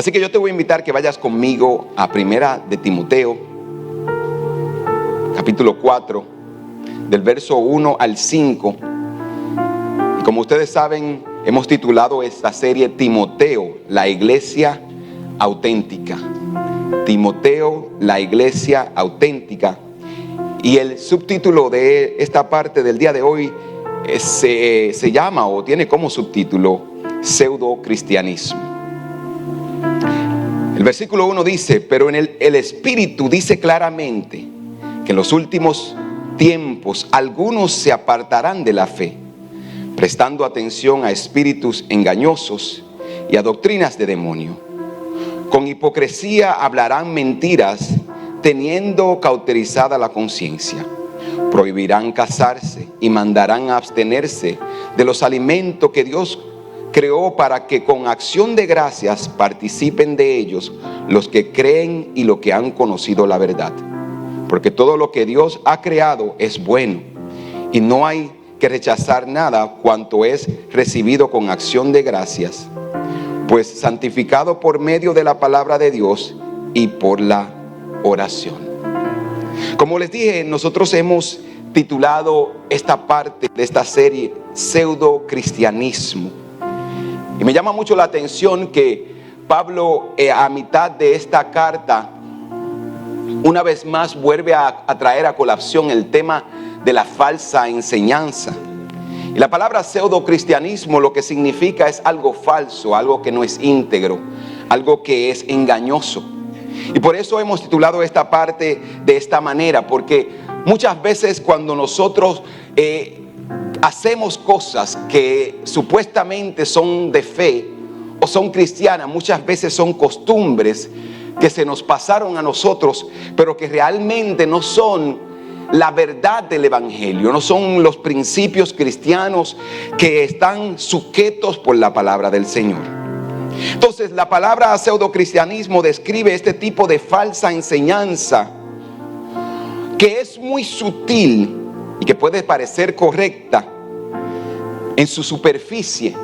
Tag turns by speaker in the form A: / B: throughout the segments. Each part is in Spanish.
A: Así que yo te voy a invitar que vayas conmigo a Primera de Timoteo, capítulo 4, del verso 1 al 5. Y como ustedes saben, hemos titulado esta serie Timoteo, la iglesia auténtica. Timoteo, la iglesia auténtica. Y el subtítulo de esta parte del día de hoy se llama o tiene como subtítulo pseudo-cristianismo. El versículo 1 dice: pero en el Espíritu dice claramente que en los últimos tiempos algunos se apartarán de la fe, prestando atención a espíritus engañosos y a doctrinas de demonio. Con hipocresía hablarán mentiras, teniendo cauterizada la conciencia. Prohibirán casarse y mandarán a abstenerse de los alimentos que Dios creó, para que con acción de gracias participen de ellos los que creen y los que han conocido la verdad. Porque todo lo que Dios ha creado es bueno, y no hay que rechazar nada cuanto es recibido con acción de gracias, pues santificado por medio de la palabra de Dios y por la oración. Como les dije, nosotros hemos titulado esta parte de esta serie Pseudo Cristianismo. Y me llama mucho la atención que Pablo, a mitad de esta carta, una vez más vuelve a traer a colación el tema de la falsa enseñanza. Y la palabra pseudo-cristianismo lo que significa es algo falso, algo que no es íntegro, algo que es engañoso. Y por eso hemos titulado esta parte de esta manera, porque muchas veces cuando nosotros hacemos cosas que supuestamente son de fe o son cristianas, muchas veces son costumbres que se nos pasaron a nosotros, pero que realmente no son la verdad del evangelio, no son los principios cristianos que están sujetos por la palabra del Señor. Entonces, la palabra pseudocristianismo describe este tipo de falsa enseñanza que es muy sutil y que puede parecer correcta en su superficie,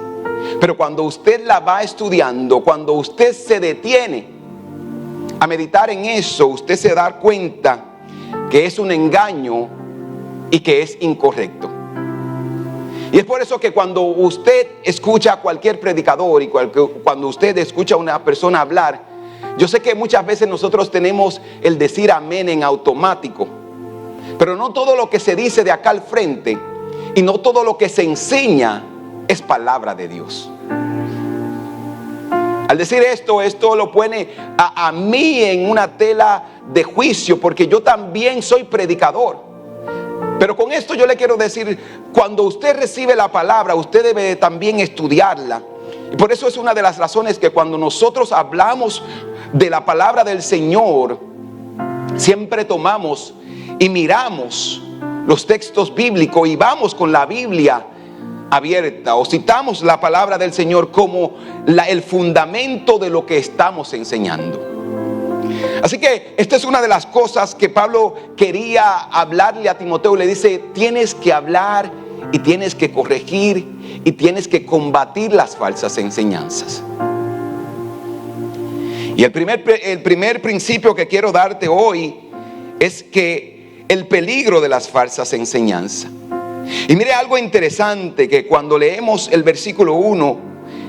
A: pero cuando usted la va estudiando, cuando usted se detiene a meditar en eso, usted se da cuenta que es un engaño y que es incorrecto. Y es por eso que cuando usted escucha a cualquier predicador y cuando usted escucha a una persona hablar, yo sé que muchas veces nosotros tenemos el decir amén en automático, pero no todo lo que se dice de acá al frente y no todo lo que se enseña es palabra de Dios. Al decir esto lo pone a mí en una tela de juicio, porque yo también soy predicador. Pero con esto yo le quiero decir, cuando usted recibe la palabra, usted debe también estudiarla. Y por eso es una de las razones que cuando nosotros hablamos de la palabra del Señor, siempre tomamos y miramos los textos bíblicos y vamos con la Biblia abierta, o citamos la palabra del Señor como el fundamento de lo que estamos enseñando. Así que esta es una de las cosas que Pablo quería hablarle a Timoteo. Le dice: tienes que hablar y tienes que corregir y tienes que combatir las falsas enseñanzas. Y el primer principio que quiero darte hoy es que el peligro de las falsas enseñanzas. Y mire algo interesante, que cuando leemos el versículo 1,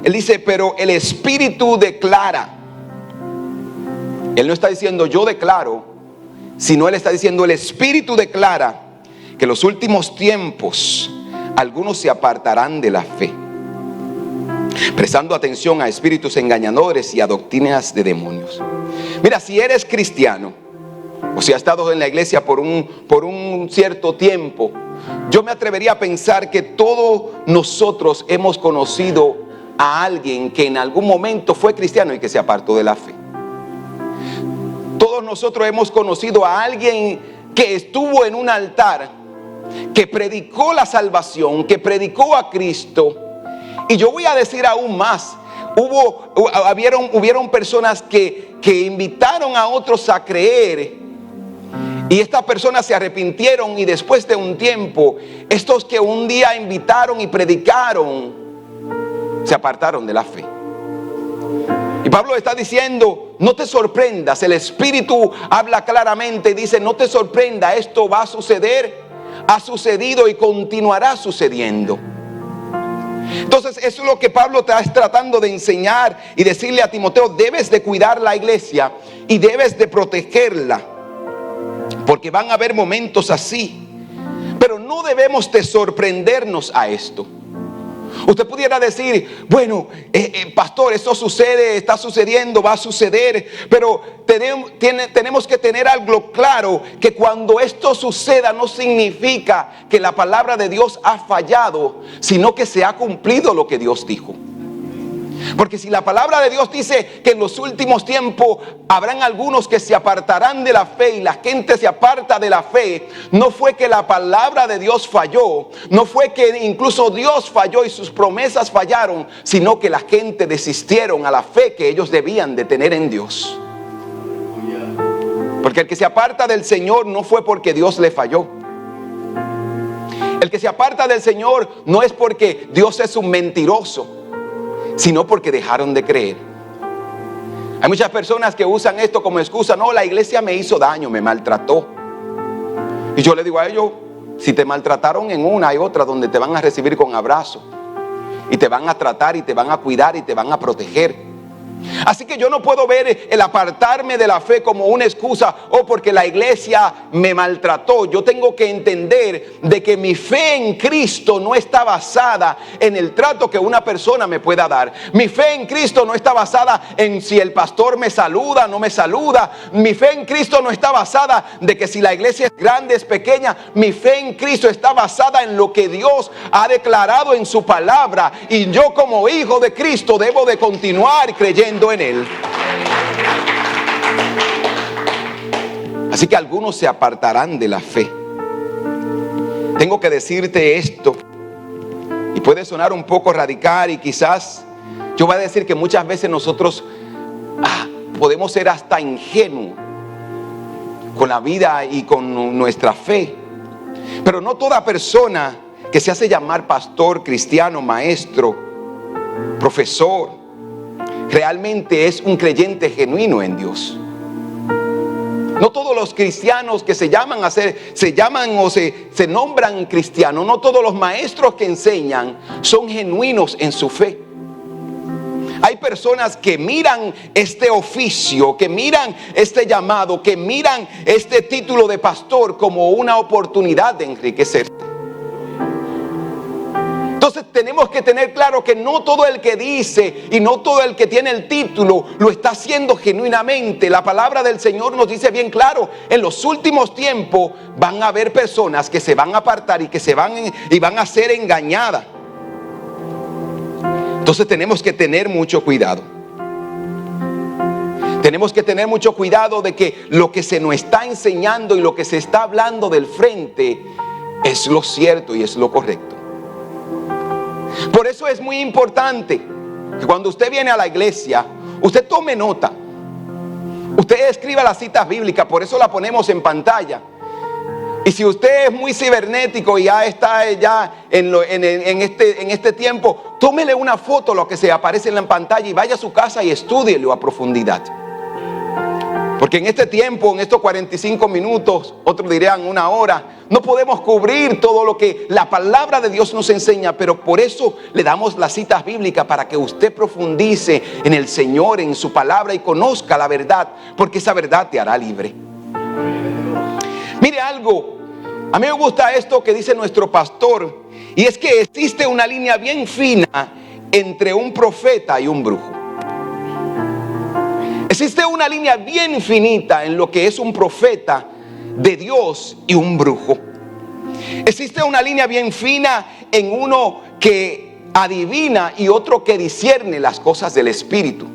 A: él dice: pero el Espíritu declara. Él no está diciendo yo declaro, sino él está diciendo el Espíritu declara que en los últimos tiempos algunos se apartarán de la fe, prestando atención a espíritus engañadores y a doctrinas de demonios. Mira, si eres cristiano o si has estado en la iglesia por un cierto tiempo, yo me atrevería a pensar que todos nosotros hemos conocido a alguien que en algún momento fue cristiano y que se apartó de la fe. Todos nosotros hemos conocido a alguien que estuvo en un altar, que predicó la salvación, que predicó a Cristo. Y yo voy a decir aún más, hubieron personas que invitaron a otros a creer, y estas personas se arrepintieron, y después de un tiempo, estos que un día invitaron y predicaron, se apartaron de la fe. Y Pablo está diciendo, no te sorprendas. El Espíritu habla claramente y dice, no te sorprenda, esto va a suceder, ha sucedido y continuará sucediendo. Entonces eso es lo que Pablo está tratando de enseñar y decirle a Timoteo: debes de cuidar la iglesia y debes de protegerla, porque van a haber momentos así. Pero no debemos de sorprendernos a esto. Usted pudiera decir, bueno, pastor, esto sucede, está sucediendo, va a suceder. Pero tenemos que tener algo claro, que cuando esto suceda no significa que la palabra de Dios ha fallado, sino que se ha cumplido lo que Dios dijo. Porque si la palabra de Dios dice que en los últimos tiempos habrán algunos que se apartarán de la fe y la gente se aparta de la fe, no fue que la palabra de Dios falló, no fue que incluso Dios falló y sus promesas fallaron, sino que la gente desistieron a la fe que ellos debían de tener en Dios. Porque el que se aparta del Señor no fue porque Dios le falló. El que se aparta del Señor no es porque Dios es un mentiroso, sino porque dejaron de creer. Hay muchas personas que usan esto como excusa. No, la iglesia me hizo daño, me maltrató. Y yo le digo a ellos, si te maltrataron en una, hay otra donde te van a recibir con abrazo, y te van a tratar y te van a cuidar y te van a proteger. Así que yo no puedo ver el apartarme de la fe como una excusa, o porque la iglesia me maltrató. Yo tengo que entender de que mi fe en Cristo no está basada en el trato que una persona me pueda dar. Mi fe en Cristo no está basada en si el pastor me saluda o no me saluda. Mi fe en Cristo no está basada de que si la iglesia es grande, es pequeña. Mi fe en Cristo está basada en lo que Dios ha declarado en su palabra, y yo como hijo de Cristo debo de continuar creyendo en Él. Así que algunos se apartarán de la fe. Tengo que decirte esto, y puede sonar un poco radical, y quizás yo voy a decir que muchas veces nosotros podemos ser hasta ingenuos con la vida y con nuestra fe. Pero no toda persona que se hace llamar pastor, cristiano, maestro, profesor, realmente es un creyente genuino en Dios. No todos los cristianos que se llaman o se nombran cristianos, no todos los maestros que enseñan son genuinos en su fe. Hay personas que miran este oficio, que miran este llamado, que miran este título de pastor como una oportunidad de enriquecerse. Entonces tenemos que tener claro que no todo el que dice y no todo el que tiene el título lo está haciendo genuinamente. La palabra del Señor nos dice bien claro: en los últimos tiempos van a haber personas que se van a apartar y que van a ser engañadas. Entonces tenemos que tener mucho cuidado. Tenemos que tener mucho cuidado de que lo que se nos está enseñando y lo que se está hablando del frente es lo cierto y es lo correcto. Por eso es muy importante que cuando usted viene a la iglesia, usted tome nota. Usted escriba las citas bíblicas, por eso la ponemos en pantalla. Y si usted es muy cibernético y ya está en este tiempo, tómele una foto lo que se aparece en la pantalla y vaya a su casa y estúdielo a profundidad. Porque en este tiempo, en estos 45 minutos, otros dirían una hora, no podemos cubrir todo lo que la palabra de Dios nos enseña, pero por eso le damos las citas bíblicas, para que usted profundice en el Señor, en su palabra, y conozca la verdad, porque esa verdad te hará libre. Mire algo, a mí me gusta esto que dice nuestro pastor, y es que existe una línea bien fina entre un profeta y un brujo. Existe una línea bien finita en lo que es un profeta de Dios y un brujo. Existe una línea bien fina en uno que adivina y otro que discierne las cosas del Espíritu.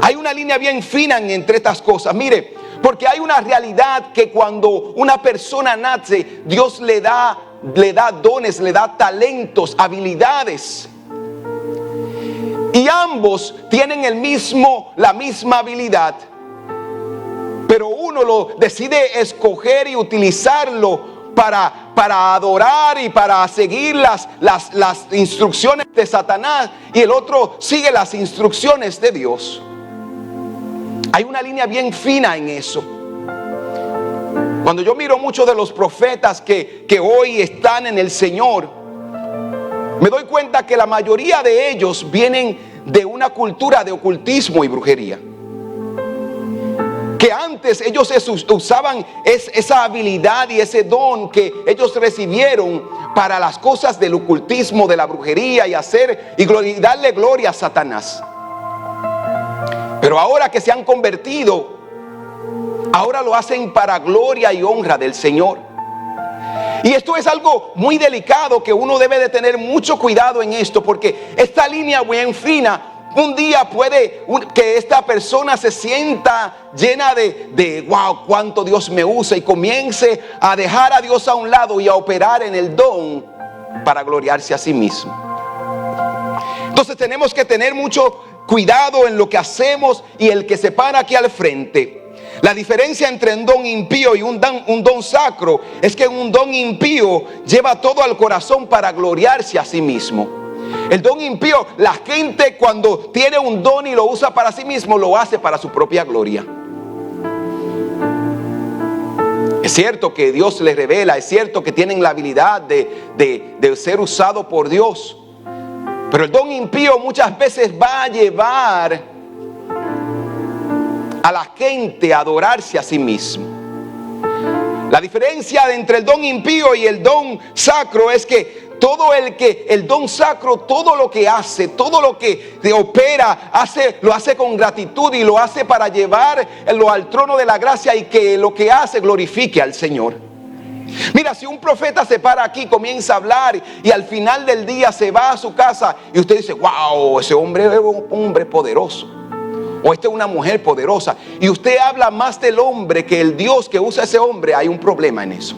A: Hay una línea bien fina entre estas cosas. Mire, porque hay una realidad que cuando una persona nace, Dios le da dones, le da talentos, habilidades. Y ambos tienen la misma habilidad, pero uno lo decide escoger y utilizarlo para para adorar y para seguir las instrucciones de Satanás, y el otro sigue las instrucciones de Dios. Hay una línea bien fina en eso. Cuando yo miro muchos de los profetas que hoy están en el Señor, me doy cuenta que la mayoría de ellos vienen de una cultura de ocultismo y brujería. Que antes ellos usaban esa habilidad y ese don que ellos recibieron para las cosas del ocultismo, de la brujería, y darle gloria a Satanás. Pero ahora que se han convertido, ahora lo hacen para gloria y honra del Señor. Y esto es algo muy delicado, que uno debe de tener mucho cuidado en esto, porque esta línea bien fina, un día puede que esta persona se sienta llena de wow, cuánto Dios me usa, y comience a dejar a Dios a un lado y a operar en el don para gloriarse a sí mismo. Entonces tenemos que tener mucho cuidado en lo que hacemos, y el que se para aquí al frente. La diferencia entre un don impío y un don sacro es que un don impío lleva todo al corazón para gloriarse a sí mismo. El don impío, la gente cuando tiene un don y lo usa para sí mismo, lo hace para su propia gloria. Es cierto que Dios les revela, es cierto que tienen la habilidad de ser usado por Dios, pero el don impío muchas veces va a llevar a la gente a adorarse a sí mismo. La diferencia entre el don impío y el don sacro es que el don sacro, todo lo que hace, todo lo que opera, lo hace con gratitud, y lo hace para llevarlo al trono de la gracia, y que lo que hace glorifique al Señor. Mira, si un profeta se para aquí, comienza a hablar, y al final del día se va a su casa, y usted dice, wow, ese hombre es un hombre poderoso, o esta es una mujer poderosa, y usted habla más del hombre que el Dios que usa ese hombre, hay un problema en eso.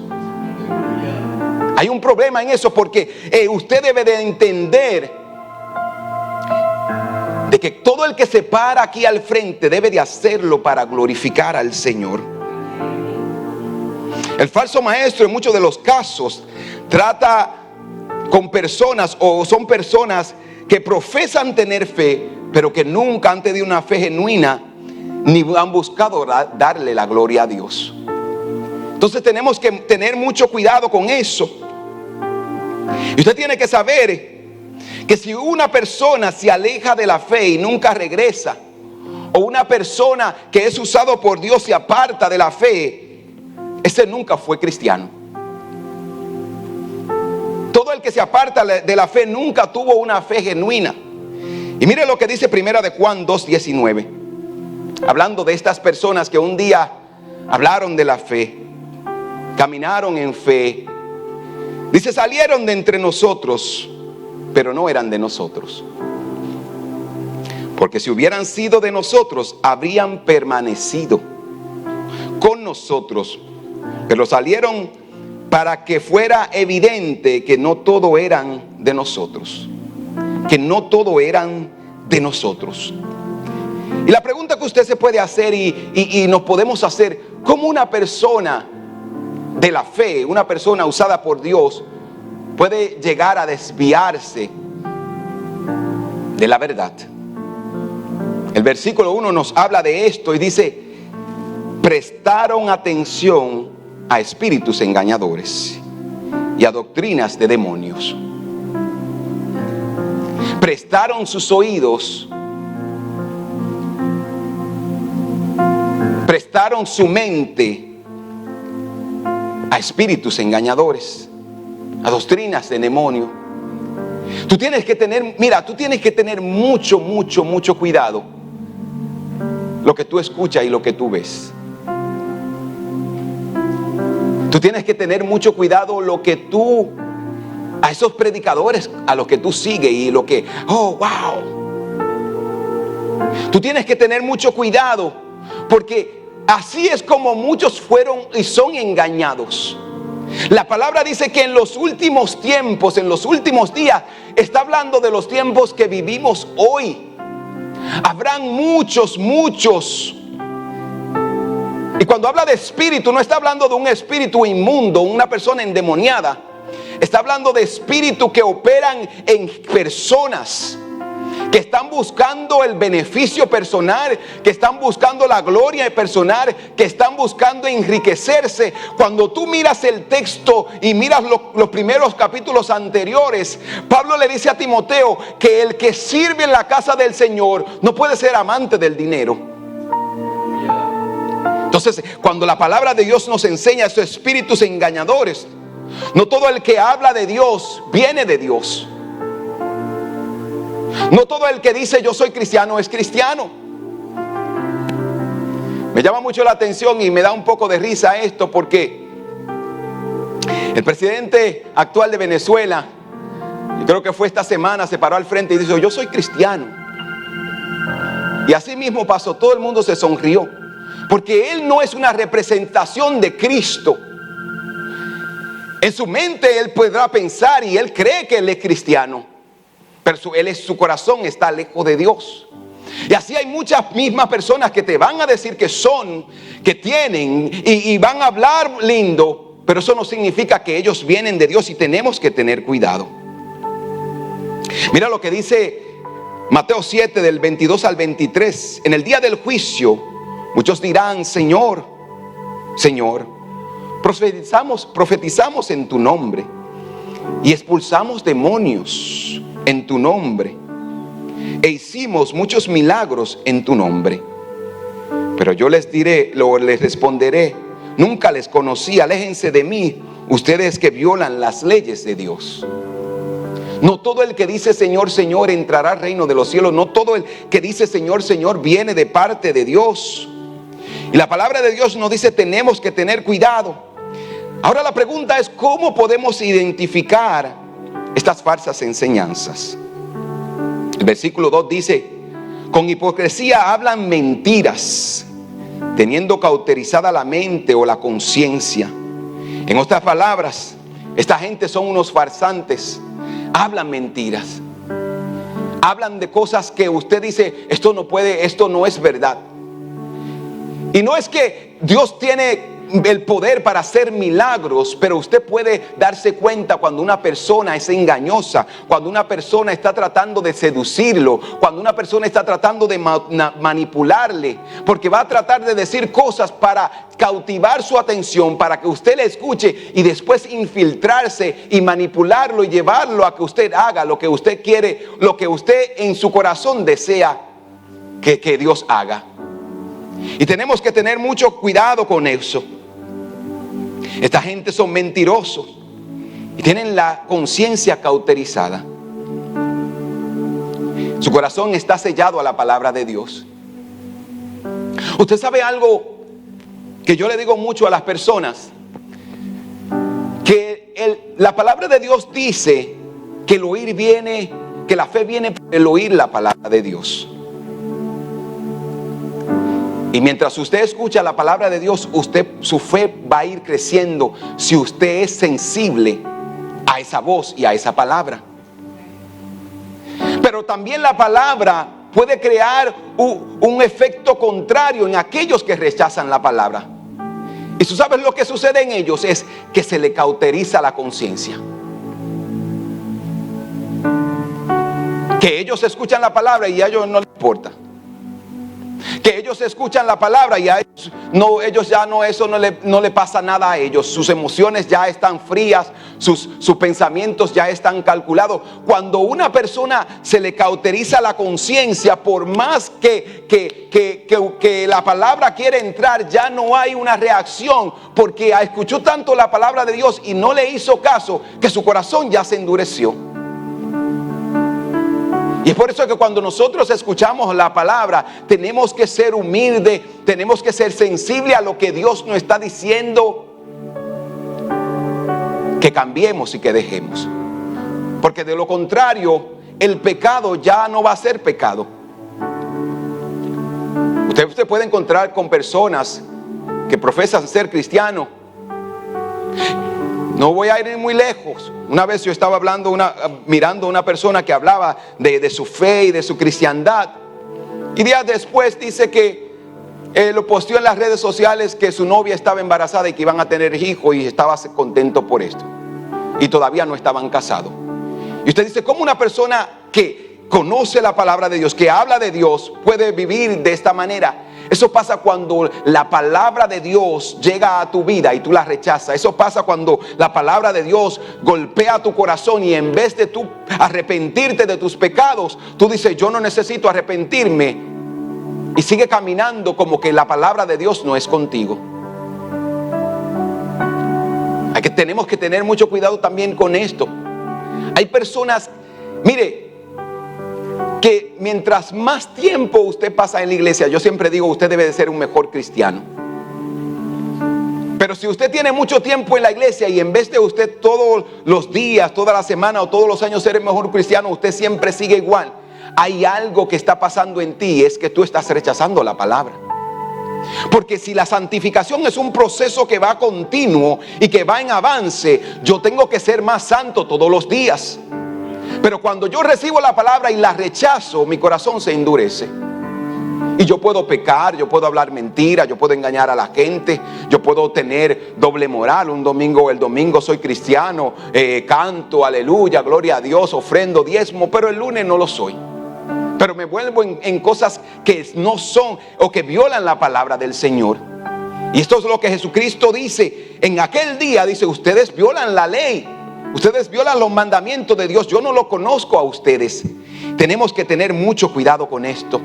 A: Hay un problema en eso, porque usted debe de entender de que todo el que se para aquí al frente debe de hacerlo para glorificar al Señor. El falso maestro en muchos de los casos trata con personas, o son personas que profesan tener fe, pero que nunca han tenido una fe genuina, ni han buscado darle la gloria a Dios. Entonces tenemos que tener mucho cuidado con eso. Y usted tiene que saber que si una persona se aleja de la fe y nunca regresa, o una persona que es usado por Dios se aparta de la fe, ese nunca fue cristiano. Todo el que se aparta de la fe nunca tuvo una fe genuina. Y mire lo que dice Primera de Juan 2:19, hablando de estas personas que un día hablaron de la fe, caminaron en fe. Dice, salieron de entre nosotros, pero no eran de nosotros. Porque si hubieran sido de nosotros, habrían permanecido con nosotros. Pero salieron para que fuera evidente que no todo eran de nosotros. Que no todo eran de nosotros. Y la pregunta que usted se puede hacer y nos podemos hacer, ¿cómo una persona de la fe, una persona usada por Dios, puede llegar a desviarse de la verdad? El versículo 1 nos habla de esto y dice, prestaron atención a espíritus engañadores y a doctrinas de demonios. Prestaron sus oídos, prestaron su mente a espíritus engañadores, a doctrinas de demonio. Tú tienes que tener mucho cuidado lo que tú escuchas y lo que tú ves. Tú tienes que tener mucho cuidado a esos predicadores a los que tú sigues y lo que, oh, wow. Tú tienes que tener mucho cuidado, porque así es como muchos fueron y son engañados. La palabra dice que en los últimos tiempos, en los últimos días, está hablando de los tiempos que vivimos hoy. Habrán muchos Y cuando habla de espíritu, no está hablando de un espíritu inmundo, una persona endemoniada. Está hablando de espíritus que operan en personas, que están buscando el beneficio personal, que están buscando la gloria personal, que están buscando enriquecerse. Cuando tú miras el texto y miras los primeros capítulos anteriores, Pablo le dice a Timoteo que el que sirve en la casa del Señor no puede ser amante del dinero. Entonces, cuando la palabra de Dios nos enseña esos espíritus engañadores, no todo el que habla de Dios viene de Dios. No todo el que dice yo soy cristiano es cristiano. Me llama mucho la atención y me da un poco de risa esto, porque el presidente actual de Venezuela, yo creo que fue esta semana, se paró al frente y dijo: yo soy cristiano. Y así mismo pasó, todo el mundo se sonrió, porque él no es una representación de Cristo. En su mente él podrá pensar y él cree que él es cristiano, pero su corazón está lejos de Dios. Y así hay muchas mismas personas que te van a decir que son, que tienen y van a hablar lindo, pero eso no significa que ellos vienen de Dios, y tenemos que tener cuidado. Mira lo que dice Mateo 7 del 22 al 23. En el día del juicio muchos dirán: Señor, Señor, profetizamos en tu nombre y expulsamos demonios en tu nombre e hicimos muchos milagros en tu nombre. Pero yo les responderé: nunca les conocí, aléjense de mí, ustedes que violan las leyes de Dios. No todo el que dice Señor, Señor entrará al reino de los cielos. No todo el que dice Señor, Señor viene de parte de Dios. Y la palabra de Dios nos dice: tenemos que tener cuidado. Ahora la pregunta es: ¿cómo podemos identificar estas falsas enseñanzas? El versículo 2 dice: con hipocresía hablan mentiras, teniendo cauterizada la mente o la conciencia. En otras palabras, esta gente son unos farsantes. Hablan mentiras, hablan de cosas que usted dice: esto no puede, esto no es verdad. Y no es que Dios tiene el poder para hacer milagros, pero usted puede darse cuenta cuando una persona es engañosa, cuando una persona está tratando de seducirlo, cuando una persona está tratando de manipularle, porque va a tratar de decir cosas para cautivar su atención, para que usted le escuche y después infiltrarse y manipularlo y llevarlo a que usted haga lo que usted quiere, lo que usted en su corazón desea que Dios haga. Y tenemos que tener mucho cuidado con eso. Esta gente son mentirosos y tienen la conciencia cauterizada. Su corazón está sellado a la palabra de Dios. Usted sabe algo que yo le digo mucho a las personas, que la palabra de Dios dice que el oír viene, que la fe viene por el oír la palabra de Dios. Y mientras usted escucha la palabra de Dios, su fe va a ir creciendo si usted es sensible a esa voz y a esa palabra. Pero también la palabra puede crear un efecto contrario en aquellos que rechazan la palabra. Y tú sabes lo que sucede en ellos es que se le cauteriza la conciencia. Que ellos escuchan la palabra y a ellos no les importa. Que ellos escuchan la palabra y a ellos ya no, eso no le pasa nada a ellos. Sus emociones ya están frías, sus pensamientos ya están calculados. Cuando una persona se le cauteriza la conciencia, por más que la palabra quiere entrar, ya no hay una reacción, porque escuchó tanto la palabra de Dios y no le hizo caso, que su corazón ya se endureció. Y es por eso que cuando nosotros escuchamos la palabra, tenemos que ser humildes, tenemos que ser sensibles a lo que Dios nos está diciendo, que cambiemos y que dejemos. Porque de lo contrario, el pecado ya no va a ser pecado. Usted se puede encontrar con personas que profesan ser cristianos. No voy a ir muy lejos. Una vez yo estaba mirando a una persona que hablaba de su fe y de su cristiandad. Y días después dice que lo posteó en las redes sociales que su novia estaba embarazada y que iban a tener hijos y estaba contento por esto. Y todavía no estaban casados. Y usted dice, ¿cómo una persona que conoce la palabra de Dios, que habla de Dios, puede vivir de esta manera? Eso pasa cuando la palabra de Dios llega a tu vida y tú la rechazas. Eso pasa cuando la palabra de Dios golpea tu corazón y en vez de tú arrepentirte de tus pecados, tú dices, yo no necesito arrepentirme, y sigue caminando como que la palabra de Dios no es contigo. Tenemos que tener mucho cuidado también con esto. Hay personas, mire, que mientras más tiempo usted pasa en la iglesia, yo siempre digo, usted debe de ser un mejor cristiano. Pero si usted tiene mucho tiempo en la iglesia y en vez de usted todos los días, toda la semana o todos los años ser el mejor cristiano, usted siempre sigue igual, hay algo que está pasando en ti, es que tú estás rechazando la palabra. Porque si la santificación es un proceso que va continuo y que va en avance, yo tengo que ser más santo todos los días. Pero cuando yo recibo la palabra y la rechazo, mi corazón se endurece. Y yo puedo pecar, yo puedo hablar mentira, yo puedo engañar a la gente, yo puedo tener doble moral. El domingo soy cristiano, canto, aleluya, gloria a Dios, ofrendo diezmo, pero el lunes no lo soy. Pero me vuelvo en cosas que no son o que violan la palabra del Señor. Y esto es lo que Jesucristo dice. En aquel día dice, ustedes violan la ley. Ustedes violan los mandamientos de Dios. Yo no lo conozco a ustedes. Tenemos que tener mucho cuidado con esto.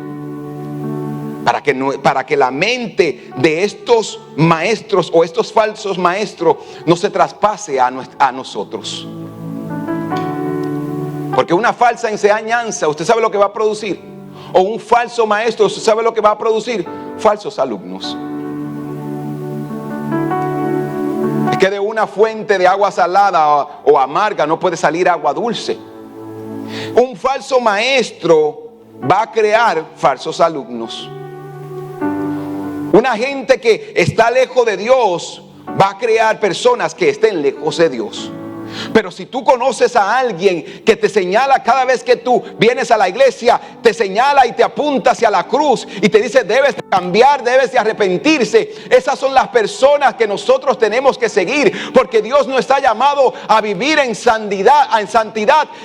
A: Para que la mente de estos maestros o estos falsos maestros no se traspase a nosotros. Porque una falsa enseñanza, ¿usted sabe lo que va a producir? O un falso maestro, ¿usted sabe lo que va a producir? Falsos alumnos. Es que de una fuente de agua salada o amarga no puede salir agua dulce. Un falso maestro va a crear falsos alumnos. Una gente que está lejos de Dios va a crear personas que estén lejos de Dios. Pero si tú conoces a alguien que te señala cada vez que tú vienes a la iglesia, te señala y te apunta hacia la cruz y te dice debes de cambiar, debes de arrepentirse, esas son las personas que nosotros tenemos que seguir, porque Dios nos está llamado a vivir en santidad,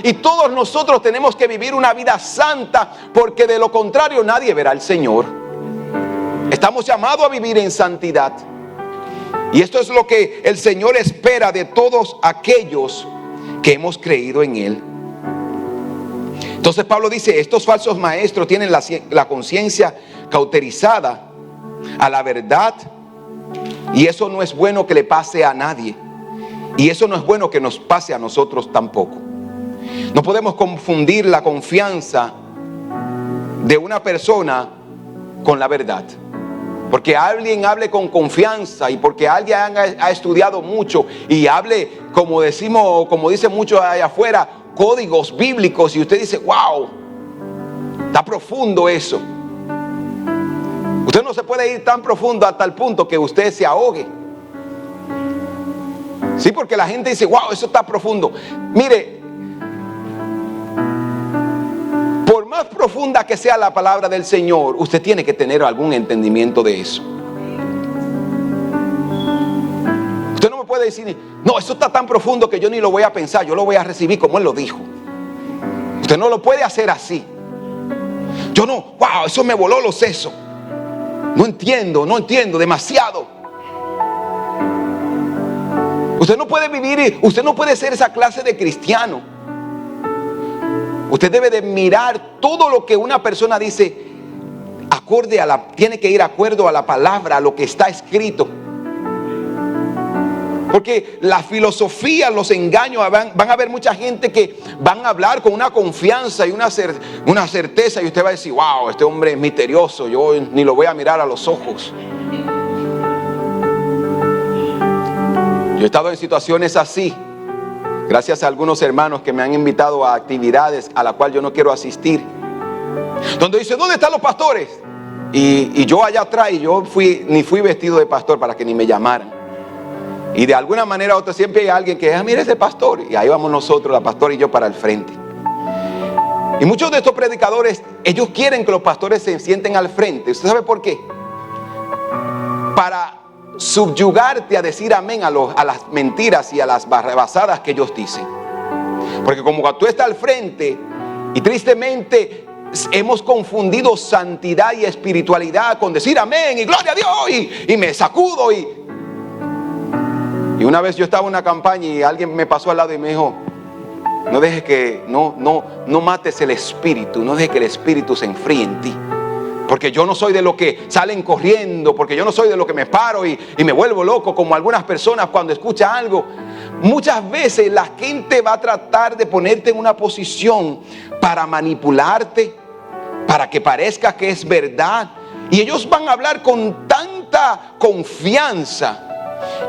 A: y todos nosotros tenemos que vivir una vida santa, porque de lo contrario nadie verá al Señor. Estamos llamados a vivir en santidad. Y esto es lo que el Señor espera de todos aquellos que hemos creído en Él. Entonces Pablo dice, estos falsos maestros tienen la conciencia cauterizada a la verdad, y eso no es bueno que le pase a nadie. Y eso no es bueno que nos pase a nosotros tampoco. No podemos confundir la confianza de una persona con la verdad. Porque alguien hable con confianza y porque alguien ha estudiado mucho y hable, como dicen muchos allá afuera, códigos bíblicos, y usted dice, wow, está profundo eso. Usted no se puede ir tan profundo hasta el punto que usted se ahogue. Sí, porque la gente dice, wow, eso está profundo. Mire, por más profunda que sea la palabra del Señor, usted tiene que tener algún entendimiento de eso. Usted no me puede decir, no, eso está tan profundo que yo ni lo voy a pensar, yo lo voy a recibir como Él lo dijo. Usted no lo puede hacer así. Yo no, wow, eso me voló los sesos. No entiendo demasiado. Usted no puede vivir, usted no puede ser esa clase de cristiano. Usted debe de mirar todo lo que una persona dice, tiene que ir de acuerdo a la palabra, a lo que está escrito. Porque la filosofía, los engaños, van a haber mucha gente que van a hablar con una confianza y una certeza, y usted va a decir, wow, este hombre es misterioso, yo ni lo voy a mirar a los ojos. Yo he estado en situaciones así, gracias a algunos hermanos que me han invitado a actividades a las cuales yo no quiero asistir, donde dice, ¿dónde están los pastores? Y yo allá atrás, y yo ni fui vestido de pastor para que ni me llamaran. Y de alguna manera u otra siempre hay alguien que mira ese pastor, y ahí vamos nosotros, la pastora y yo, para el frente. Y muchos de estos predicadores, ellos quieren que los pastores se sienten al frente. ¿Usted sabe por qué? para subyugarte a decir amén a las mentiras y a las barrabasadas que ellos dicen. Porque como cuando tú estás al frente, y tristemente hemos confundido santidad y espiritualidad con decir amén y gloria a Dios y me sacudo y una vez yo estaba en una campaña y alguien me pasó al lado y me dijo: no dejes que, no mates el espíritu, no dejes que el espíritu se enfríe en ti. Porque yo no soy de los que salen corriendo, porque yo no soy de los que me paro y me vuelvo loco como algunas personas cuando escuchan algo. Muchas veces la gente va a tratar de ponerte en una posición para manipularte, para que parezca que es verdad. Y ellos van a hablar con tanta confianza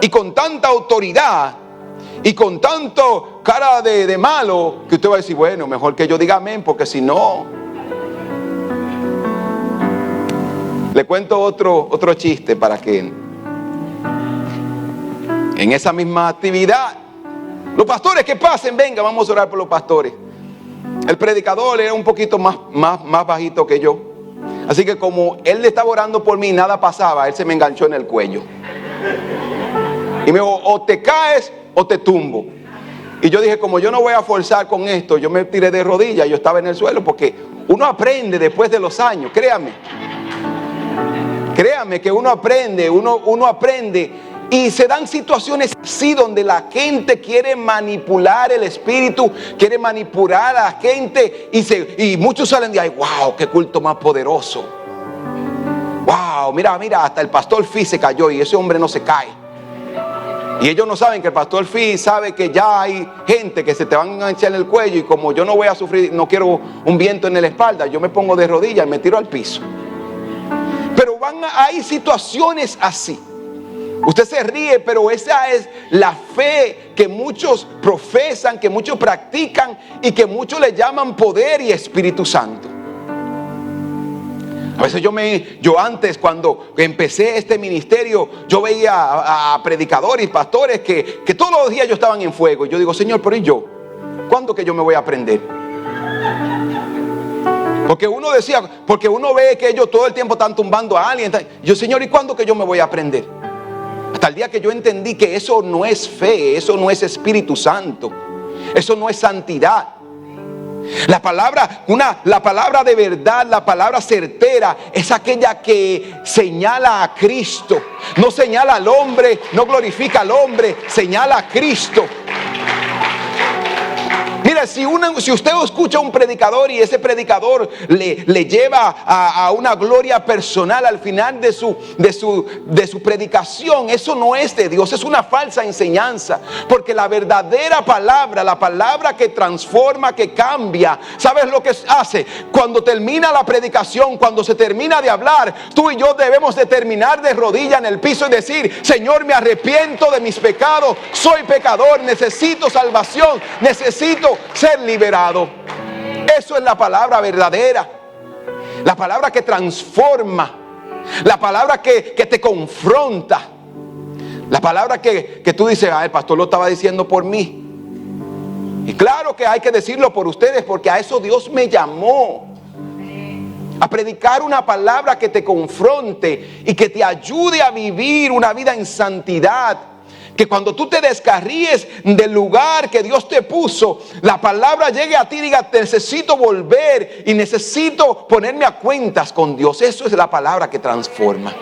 A: y con tanta autoridad y con tanto cara de malo, que usted va a decir: bueno, mejor que yo diga amén, porque si no... Le cuento otro chiste para que en esa misma actividad, los pastores que pasen, venga, vamos a orar por los pastores. El predicador era un poquito más bajito que yo, así que como él estaba orando por mí, nada pasaba, él se me enganchó en el cuello y me dijo: o te caes o te tumbo. Y yo dije: como yo no voy a forzar con esto, yo me tiré de rodillas. Yo estaba en el suelo, porque uno aprende después de los años, créame que uno aprende. Y se dan situaciones así donde la gente quiere manipular el espíritu, quiere manipular a la gente y muchos salen de ahí: wow, qué culto más poderoso. Wow, mira, hasta el pastor Fi se cayó y ese hombre no se cae. Y ellos no saben que el pastor Fi sabe que ya hay gente que se te van a enganchar en el cuello, y como yo no voy a sufrir, no quiero un viento en la espalda, yo me pongo de rodillas y me tiro al piso. Pero hay situaciones así. Usted se ríe, pero esa es la fe que muchos profesan, que muchos practican y que muchos le llaman poder y Espíritu Santo. A veces yo antes, cuando empecé este ministerio, yo veía a predicadores y pastores que todos los días yo estaban en fuego. Y yo digo: Señor, pero ¿y yo? ¿Cuándo que yo me voy a aprender? Porque uno ve que ellos todo el tiempo están tumbando a alguien. Yo: Señor, ¿y cuándo que yo me voy a aprender? Hasta el día que yo entendí que eso no es fe, eso no es Espíritu Santo, eso no es santidad. La palabra de verdad, la palabra certera, es aquella que señala a Cristo. No señala al hombre, no glorifica al hombre, señala a Cristo. Mira, si usted escucha a un predicador y ese predicador le lleva a una gloria personal al final de su predicación, eso no es de Dios, es una falsa enseñanza. Porque la verdadera palabra, la palabra que transforma, que cambia, ¿sabes lo que hace? Cuando termina la predicación, cuando se termina de hablar, tú y yo debemos de terminar de rodillas en el piso y decir: Señor, me arrepiento de mis pecados, soy pecador, necesito salvación, necesito ser liberado. Eso es la palabra verdadera, la palabra que transforma, la palabra que te confronta, la palabra que tú dices: el pastor lo estaba diciendo por mí. Y claro que hay que decirlo por ustedes, porque a eso Dios me llamó, a predicar una palabra que te confronte y que te ayude a vivir una vida en santidad. Que cuando tú te descarríes del lugar que Dios te puso, la palabra llegue a ti y diga: necesito volver y necesito ponerme a cuentas con Dios. Eso es la palabra que transforma.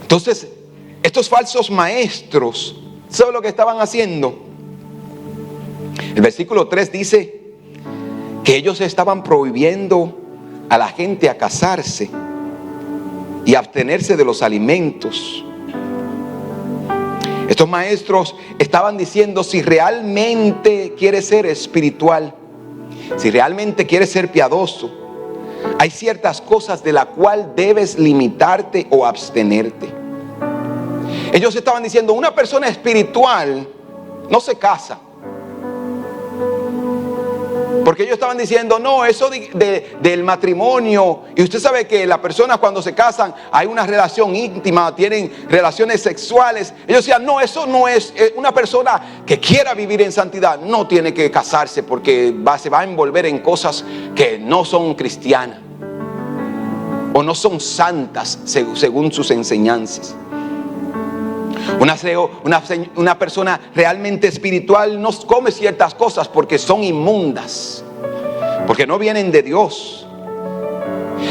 A: Entonces, estos falsos maestros, ¿saben lo que estaban haciendo? El versículo 3 dice que ellos estaban prohibiendo a la gente a casarse y abstenerse de los alimentos. Estos maestros estaban diciendo: si realmente quieres ser espiritual, si realmente quieres ser piadoso, hay ciertas cosas de las cuales debes limitarte o abstenerte. Ellos estaban diciendo: una persona espiritual no se casa. Porque ellos estaban diciendo: no, eso del matrimonio. Y usted sabe que las personas cuando se casan hay una relación íntima, tienen relaciones sexuales. Ellos decían: no, eso no es una persona que quiera vivir en santidad, no tiene que casarse, porque se va a envolver en cosas que no son cristianas. o no son santas según sus enseñanzas. Una persona realmente espiritual no come ciertas cosas porque son inmundas, porque no vienen de Dios.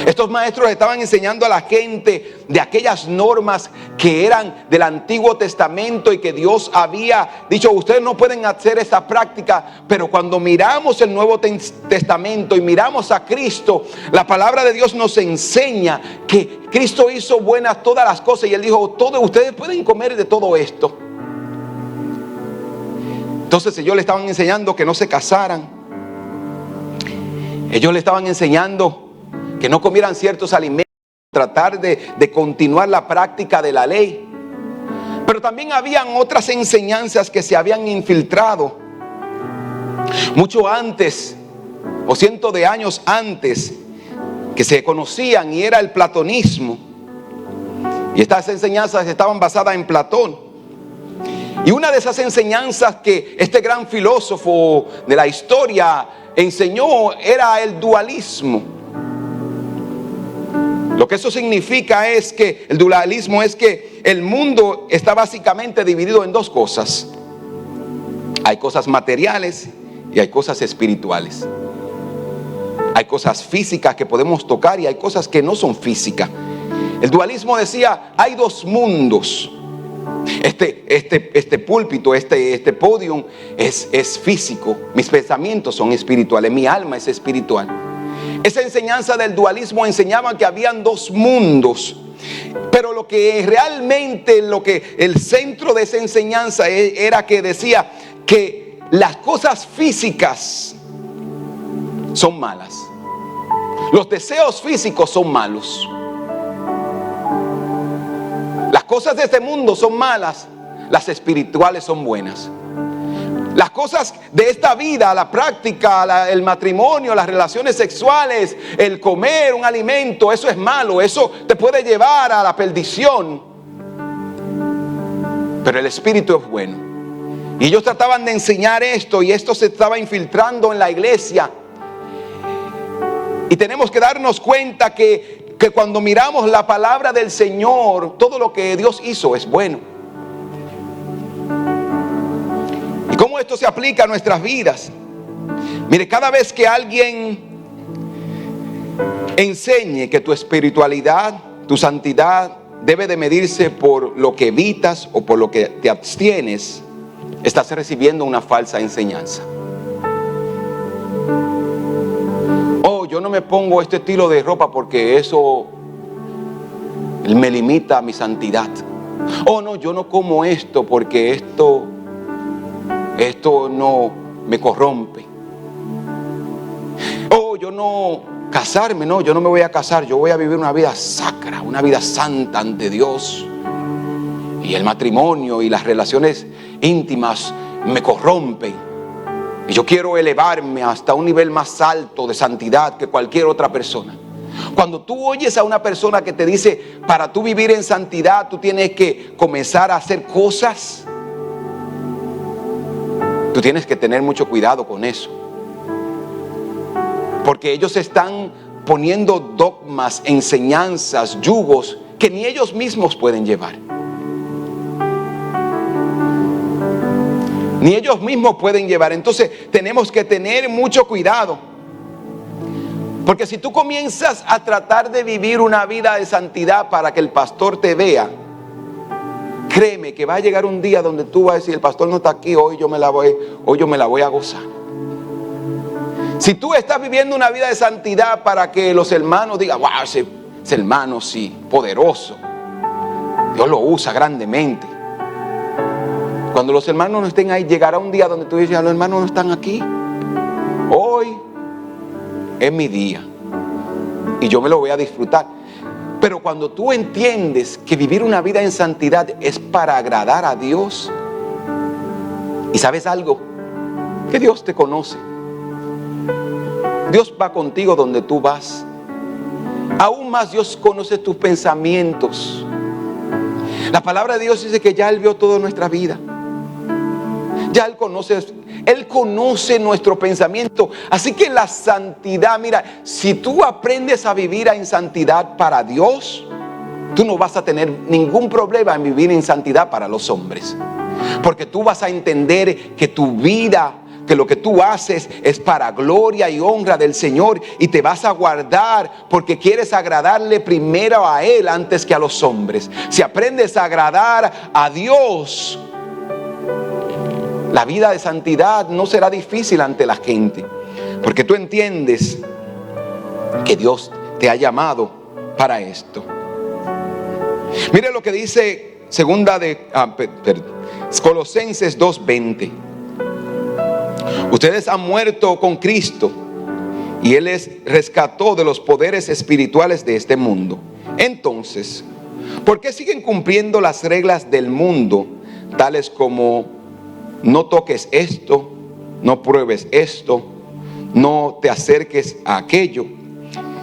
A: Estos maestros estaban enseñando a la gente de aquellas normas que eran del Antiguo Testamento y que Dios había dicho: ustedes no pueden hacer esa práctica. Pero cuando miramos el Nuevo Testamento y miramos a Cristo, la palabra de Dios nos enseña que Cristo hizo buenas todas las cosas y Él dijo: ustedes pueden comer de todo esto. Entonces ellos le estaban enseñando que no se casaran. Ellos le estaban enseñando que no comieran ciertos alimentos, tratar de continuar la práctica de la ley. Pero también habían otras enseñanzas que se habían infiltrado mucho antes, o cientos de años antes, que se conocían, y era el platonismo. Y estas enseñanzas estaban basadas en Platón. Y una de esas enseñanzas que este gran filósofo de la historia enseñó era el dualismo. Lo que eso significa es que el dualismo es que el mundo está básicamente dividido en dos cosas. Hay cosas materiales y hay cosas espirituales. Hay cosas físicas que podemos tocar y hay cosas que no son físicas. El dualismo decía: hay dos mundos. Este púlpito, este podium es físico. Mis pensamientos son espirituales, mi alma es espiritual. Esa enseñanza del dualismo enseñaba que habían dos mundos. Pero lo que realmente, el centro de esa enseñanza era que decía que las cosas físicas son malas. Los deseos físicos son malos. Las cosas de este mundo son malas, las espirituales son buenas. Las cosas de esta vida, la práctica, el matrimonio, las relaciones sexuales, el comer un alimento, eso es malo, eso te puede llevar a la perdición. Pero el espíritu es bueno. Y ellos trataban de enseñar esto, y esto se estaba infiltrando en la iglesia. Y tenemos que darnos cuenta que cuando miramos la palabra del Señor, todo lo que Dios hizo es bueno. ¿Y cómo esto se aplica a nuestras vidas? Mire, cada vez que alguien enseñe que tu espiritualidad, tu santidad debe de medirse por lo que evitas o por lo que te abstienes, estás recibiendo una falsa enseñanza. Oh, yo no me pongo este estilo de ropa porque eso me limita a mi santidad. Oh, no, yo no como esto porque esto no me corrompe. Oh, yo no casarme, no, yo no me voy a casar, yo voy a vivir una vida sacra, una vida santa ante Dios. Y el matrimonio y las relaciones íntimas me corrompen. Y yo quiero elevarme hasta un nivel más alto de santidad que cualquier otra persona. Cuando tú oyes a una persona que te dice: para tú vivir en santidad, tú tienes que comenzar a hacer cosas, tú tienes que tener mucho cuidado con eso. Porque ellos están poniendo dogmas, enseñanzas, yugos que ni ellos mismos pueden llevar. Ni ellos mismos pueden llevar. Entonces tenemos que tener mucho cuidado. Porque si tú comienzas a tratar de vivir una vida de santidad para que el pastor te vea, créeme que va a llegar un día donde tú vas a decir: el pastor no está aquí, hoy yo me la voy a gozar. Si tú estás viviendo una vida de santidad para que los hermanos digan: wow, ese hermano sí, poderoso, Dios lo usa grandemente. Cuando los hermanos no estén ahí, llegará un día donde tú dices: los hermanos no están aquí, hoy es mi día y yo me lo voy a disfrutar. Pero cuando tú entiendes que vivir una vida en santidad es para agradar a Dios, y sabes algo, que Dios te conoce, Dios va contigo donde tú vas. Aún más, Dios conoce tus pensamientos. La palabra de Dios dice que ya Él vio toda nuestra vida. Ya Él conoce nuestro pensamiento. Así que la santidad, mira, si tú aprendes a vivir en santidad para Dios, tú no vas a tener ningún problema en vivir en santidad para los hombres. Porque tú vas a entender que tu vida, que lo que tú haces es para gloria y honra del Señor, y te vas a guardar porque quieres agradarle primero a Él antes que a los hombres. Si aprendes a agradar a Dios, la vida de santidad no será difícil ante la gente, porque tú entiendes que Dios te ha llamado para esto. Mire lo que dice Colosenses 2:20. Ustedes han muerto con Cristo y Él les rescató de los poderes espirituales de este mundo. Entonces, ¿por qué siguen cumpliendo las reglas del mundo, tales como no toques esto, no pruebes esto, no te acerques a aquello?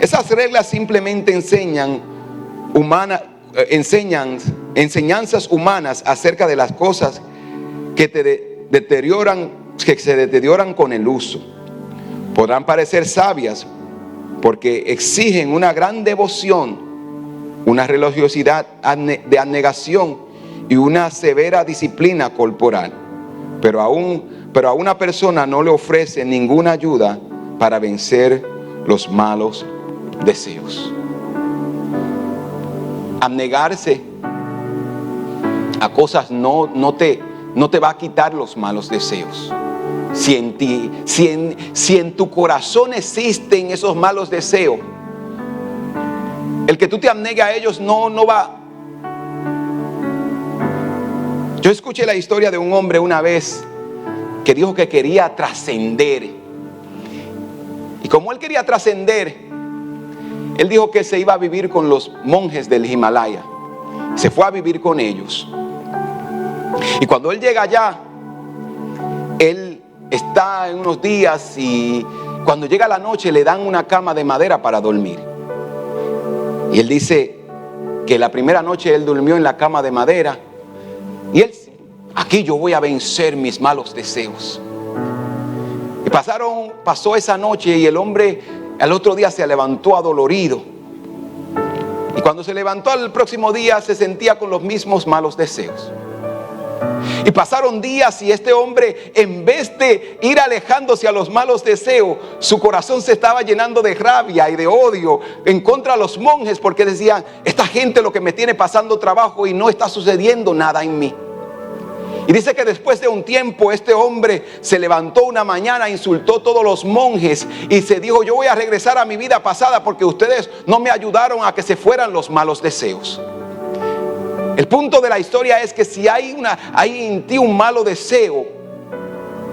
A: Esas reglas simplemente enseñan enseñanzas humanas acerca de las cosas que se deterioran con el uso. Podrán parecer sabias porque exigen una gran devoción, una religiosidad de abnegación y una severa disciplina corporal. Pero a una persona no le ofrece ninguna ayuda para vencer los malos deseos. Abnegarse a cosas no te va a quitar los malos deseos. Si en tu corazón existen esos malos deseos, el que tú te abnegues a ellos no va. Yo escuché la historia de un hombre una vez que dijo que quería trascender. Y como él quería trascender, él dijo que se iba a vivir con los monjes del Himalaya. Se fue a vivir con ellos. Y cuando él llega allá, él está en unos días y cuando llega la noche le dan una cama de madera para dormir. Y él dice que la primera noche él durmió en la cama de madera. Y él, aquí yo voy a vencer mis malos deseos. Y pasó esa noche y el hombre al otro día se levantó adolorido. Y cuando se levantó al próximo día se sentía con los mismos malos deseos. Y pasaron días y este hombre, en vez de ir alejándose a los malos deseos, su corazón se estaba llenando de rabia y de odio en contra de los monjes, porque decían, esta gente lo que me tiene pasando trabajo y no está sucediendo nada en mí. Y dice que después de un tiempo este hombre se levantó una mañana, insultó a todos los monjes y se dijo, yo voy a regresar a mi vida pasada porque ustedes no me ayudaron a que se fueran los malos deseos. El punto de la historia es que si hay en ti un malo deseo,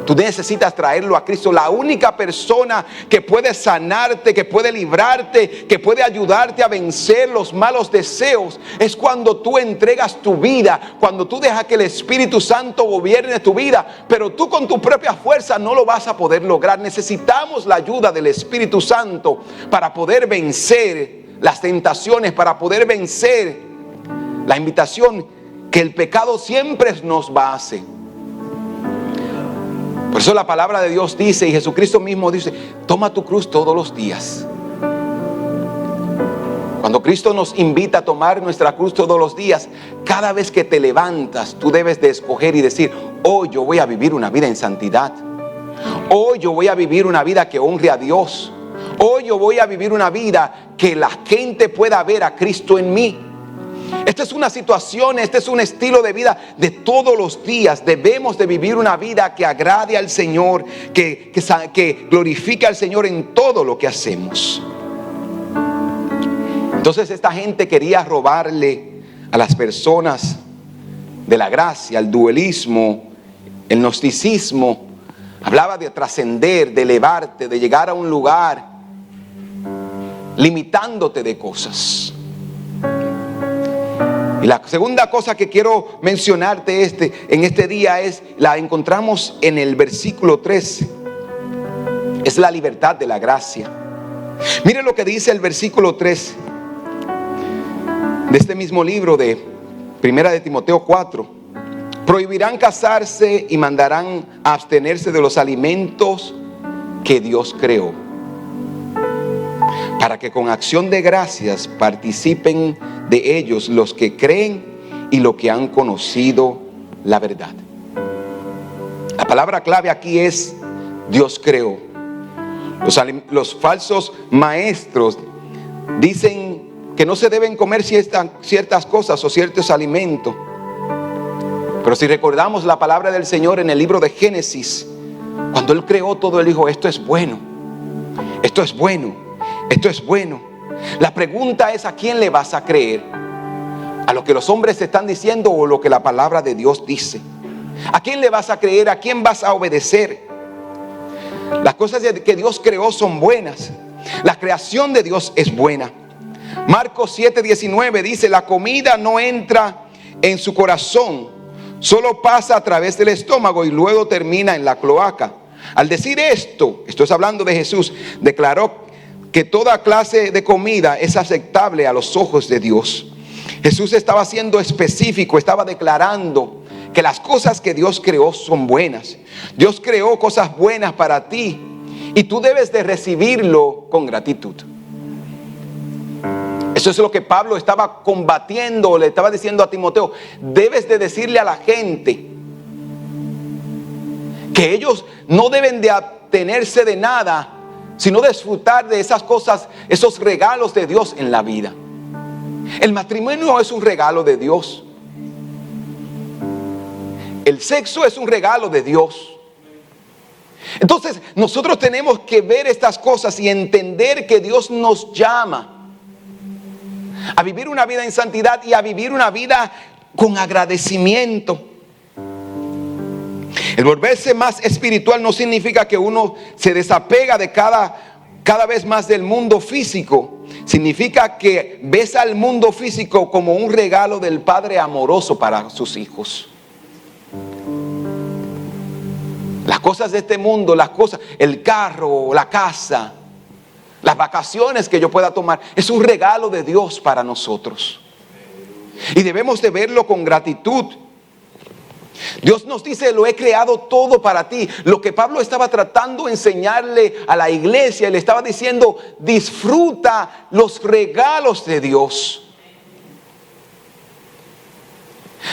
A: tú necesitas traerlo a Cristo. La única persona que puede sanarte, que puede librarte, que puede ayudarte a vencer los malos deseos, es cuando tú entregas tu vida, cuando tú dejas que el Espíritu Santo gobierne tu vida. Pero tú con tu propia fuerza no lo vas a poder lograr. Necesitamos la ayuda del Espíritu Santo para poder vencer las tentaciones, para poder vencer la invitación que el pecado siempre nos va a hacer. Por eso la palabra de Dios dice, y Jesucristo mismo dice, toma tu cruz todos los días. Cuando Cristo nos invita a tomar nuestra cruz todos los días, cada vez que te levantas, tú debes de escoger y decir, hoy yo voy a vivir una vida en santidad. Hoy yo voy a vivir una vida que honre a Dios. Hoy yo voy a vivir una vida que la gente pueda ver a Cristo en mí. Esta es una situación, este es un estilo de vida de todos los días. Debemos de vivir una vida que agrade al Señor, que glorifique al Señor en todo lo que hacemos. Entonces esta gente quería robarle a las personas de la gracia, el dualismo, el gnosticismo. Hablaba de trascender, de elevarte, de llegar a un lugar, limitándote de cosas. Y la segunda cosa que quiero mencionarte en este día la encontramos en el versículo 13. Es la libertad de la gracia. Mire lo que dice el versículo 13 de este mismo libro de Primera de Timoteo 4. Prohibirán casarse y mandarán a abstenerse de los alimentos que Dios creó, para que con acción de gracias participen de ellos los que creen y los que han conocido la verdad. La palabra clave aquí es Dios creó. Los falsos maestros dicen que no se deben comer ciertas cosas o ciertos alimentos. Pero si recordamos la palabra del Señor en el libro de Génesis, cuando Él creó todo, Él dijo: esto es bueno, esto es bueno, esto es bueno. La pregunta es: ¿a quién le vas a creer? ¿A lo que los hombres están diciendo o lo que la palabra de Dios dice? ¿A quién le vas a creer? ¿A quién vas a obedecer? Las cosas que Dios creó son buenas. La creación de Dios es buena. Marcos 7:19 dice: la comida no entra en su corazón, solo pasa a través del estómago y luego termina en la cloaca. Al decir esto es hablando de Jesús, declaró que toda clase de comida es aceptable a los ojos de Dios. Jesús estaba siendo específico, estaba declarando que las cosas que Dios creó son buenas. Dios creó cosas buenas para ti y tú debes de recibirlo con gratitud. Eso es lo que Pablo estaba combatiendo, le estaba diciendo a Timoteo: debes de decirle a la gente que ellos no deben de abstenerse de nada, sino disfrutar de esas cosas, esos regalos de Dios en la vida. El matrimonio es un regalo de Dios. El sexo es un regalo de Dios. Entonces nosotros tenemos que ver estas cosas y entender que Dios nos llama a vivir una vida en santidad y a vivir una vida con agradecimiento. El volverse más espiritual no significa que uno se desapega de cada vez más del mundo físico. Significa que ves al mundo físico como un regalo del Padre amoroso para sus hijos. Las cosas de este mundo, el carro, la casa, las vacaciones que yo pueda tomar, es un regalo de Dios para nosotros. Y debemos de verlo con gratitud. Dios nos dice: lo he creado todo para ti. Lo que Pablo estaba tratando de enseñarle a la iglesia, le estaba diciendo: disfruta los regalos de Dios.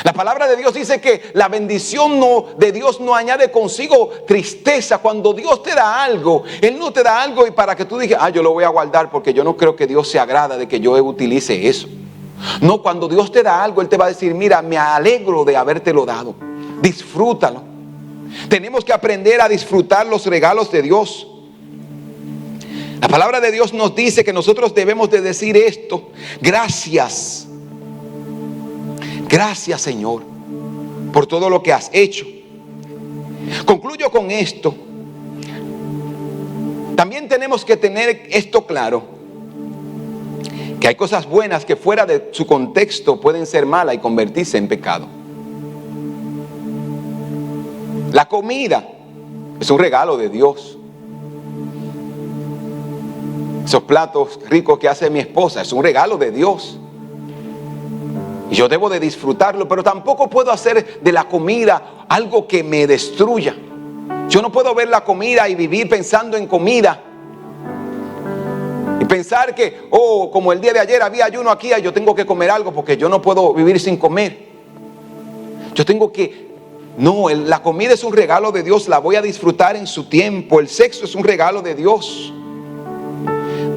A: La palabra de Dios dice que la bendición de Dios no añade consigo tristeza. Cuando Dios te da algo, Él no te da algo y para que tú digas: yo lo voy a guardar porque yo no creo que Dios se agrada de que yo utilice eso. No, cuando Dios te da algo, Él te va a decir: mira, me alegro de habértelo dado, disfrútalo. Tenemos que aprender a disfrutar los regalos de Dios. La palabra de Dios nos dice que nosotros debemos de decir esto: gracias. Gracias, Señor, por todo lo que has hecho. Concluyo con esto. También tenemos que tener esto claro: que hay cosas buenas que fuera de su contexto pueden ser malas y convertirse en pecado. La comida es un regalo de Dios. Esos platos ricos que hace mi esposa es un regalo de Dios. Y yo debo de disfrutarlo, pero tampoco puedo hacer de la comida algo que me destruya. Yo no puedo ver la comida y vivir pensando en comida. Y pensar que, como el día de ayer había ayuno aquí, yo tengo que comer algo porque yo no puedo vivir sin comer. Yo tengo que... No, la comida es un regalo de Dios, la voy a disfrutar en su tiempo. El sexo es un regalo de Dios.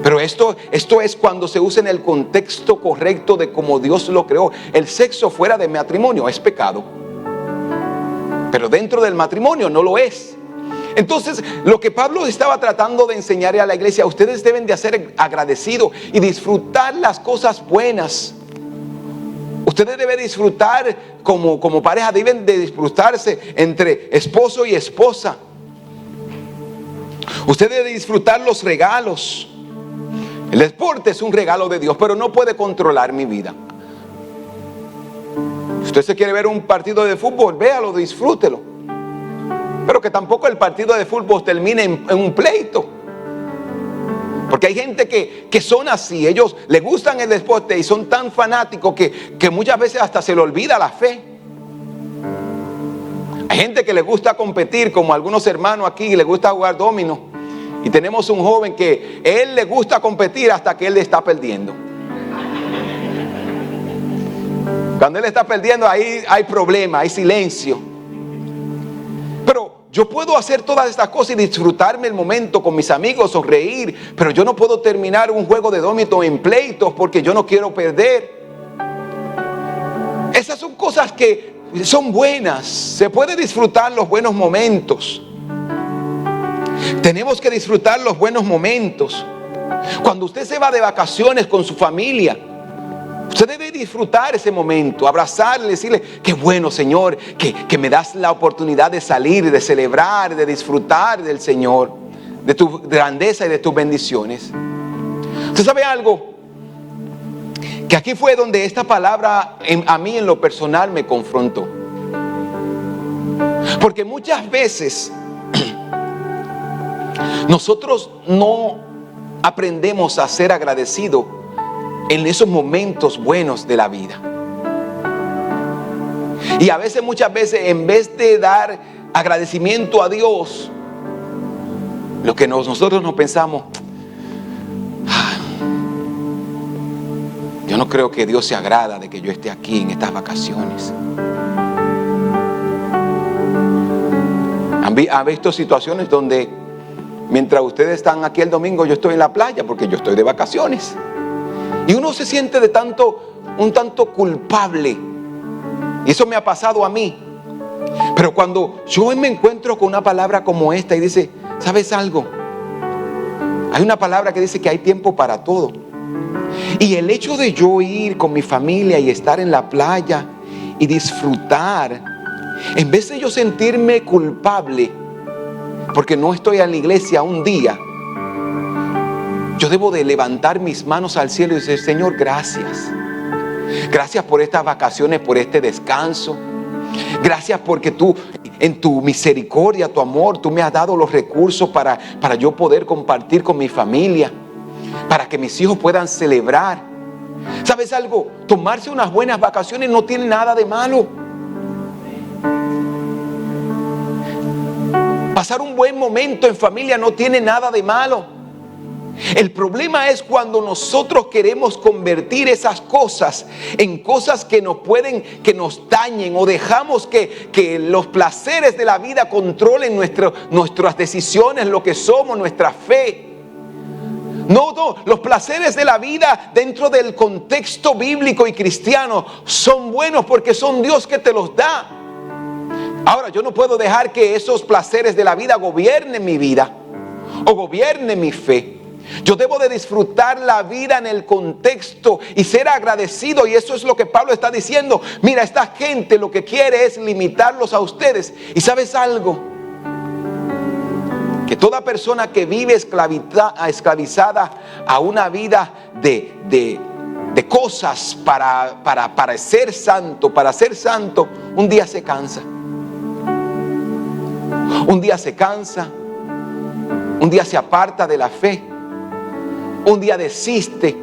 A: Pero esto es cuando se usa en el contexto correcto de cómo Dios lo creó. El sexo fuera de matrimonio es pecado, pero dentro del matrimonio no lo es. Entonces, lo que Pablo estaba tratando de enseñarle a la iglesia: ustedes deben de ser agradecidos y disfrutar las cosas buenas. Ustedes deben disfrutar como pareja, deben de disfrutarse entre esposo y esposa. Ustedes deben disfrutar los regalos. El deporte es un regalo de Dios, pero no puede controlar mi vida. Si usted se quiere ver un partido de fútbol, véalo, disfrútelo. Pero que tampoco el partido de fútbol termine en un pleito. Porque hay gente que son así, ellos les gustan el deporte y son tan fanáticos que muchas veces hasta se le olvida la fe. Hay gente que le gusta competir, como algunos hermanos aquí, le gusta jugar dominó. Y tenemos un joven que él le gusta competir hasta que él está perdiendo. Cuando él está perdiendo, ahí hay problema, hay silencio. Pero yo puedo hacer todas estas cosas y disfrutarme el momento con mis amigos, sonreír, pero yo no puedo terminar un juego de dominó en pleitos porque yo no quiero perder. Esas son cosas que son buenas. Se puede disfrutar los buenos momentos. Tenemos que disfrutar los buenos momentos. Cuando usted se va de vacaciones con su familia, usted debe disfrutar ese momento, abrazarle, decirle: qué bueno, Señor, que me das la oportunidad de salir, de celebrar, de disfrutar del Señor, de tu grandeza y de tus bendiciones. ¿Usted sabe algo? Que aquí fue donde esta palabra a mí en lo personal me confrontó. Porque muchas veces nosotros no aprendemos a ser agradecidos en esos momentos buenos de la vida. Y a veces, muchas veces, en vez de dar agradecimiento a Dios, lo que nosotros nos pensamos: yo no creo que Dios se agrada de que yo esté aquí en estas vacaciones. ¿Han visto situaciones donde mientras ustedes están aquí el domingo, yo estoy en la playa porque yo estoy de vacaciones? Y uno se siente un tanto culpable. Y eso me ha pasado a mí. Pero cuando yo me encuentro con una palabra como esta y dice: ¿sabes algo? Hay una palabra que dice que hay tiempo para todo. Y el hecho de yo ir con mi familia y estar en la playa y disfrutar, en vez de yo sentirme culpable porque no estoy en la iglesia un día, yo debo de levantar mis manos al cielo y decir: Señor, gracias. Gracias por estas vacaciones, por este descanso. Gracias porque tú, en tu misericordia, tu amor, tú me has dado los recursos para yo poder compartir con mi familia, para que mis hijos puedan celebrar. ¿Sabes algo? Tomarse unas buenas vacaciones no tiene nada de malo. Pasar un buen momento en familia no tiene nada de malo. El problema es cuando nosotros queremos convertir esas cosas en cosas que nos dañen, o dejamos que los placeres de la vida controlen nuestras decisiones, lo que somos, nuestra fe. No, los placeres de la vida dentro del contexto bíblico y cristiano son buenos porque son Dios que te los da. Ahora, yo no puedo dejar que esos placeres de la vida gobiernen mi vida o gobiernen mi fe. Yo debo de disfrutar la vida en el contexto y ser agradecido. Y eso es lo que Pablo está diciendo. Mira, esta gente lo que quiere es limitarlos a ustedes. ¿Y sabes algo? Que toda persona que vive esclavizada a una vida de cosas para ser santo, un día se cansa. Un día se cansa. Un día se aparta de la fe. Un día desiste,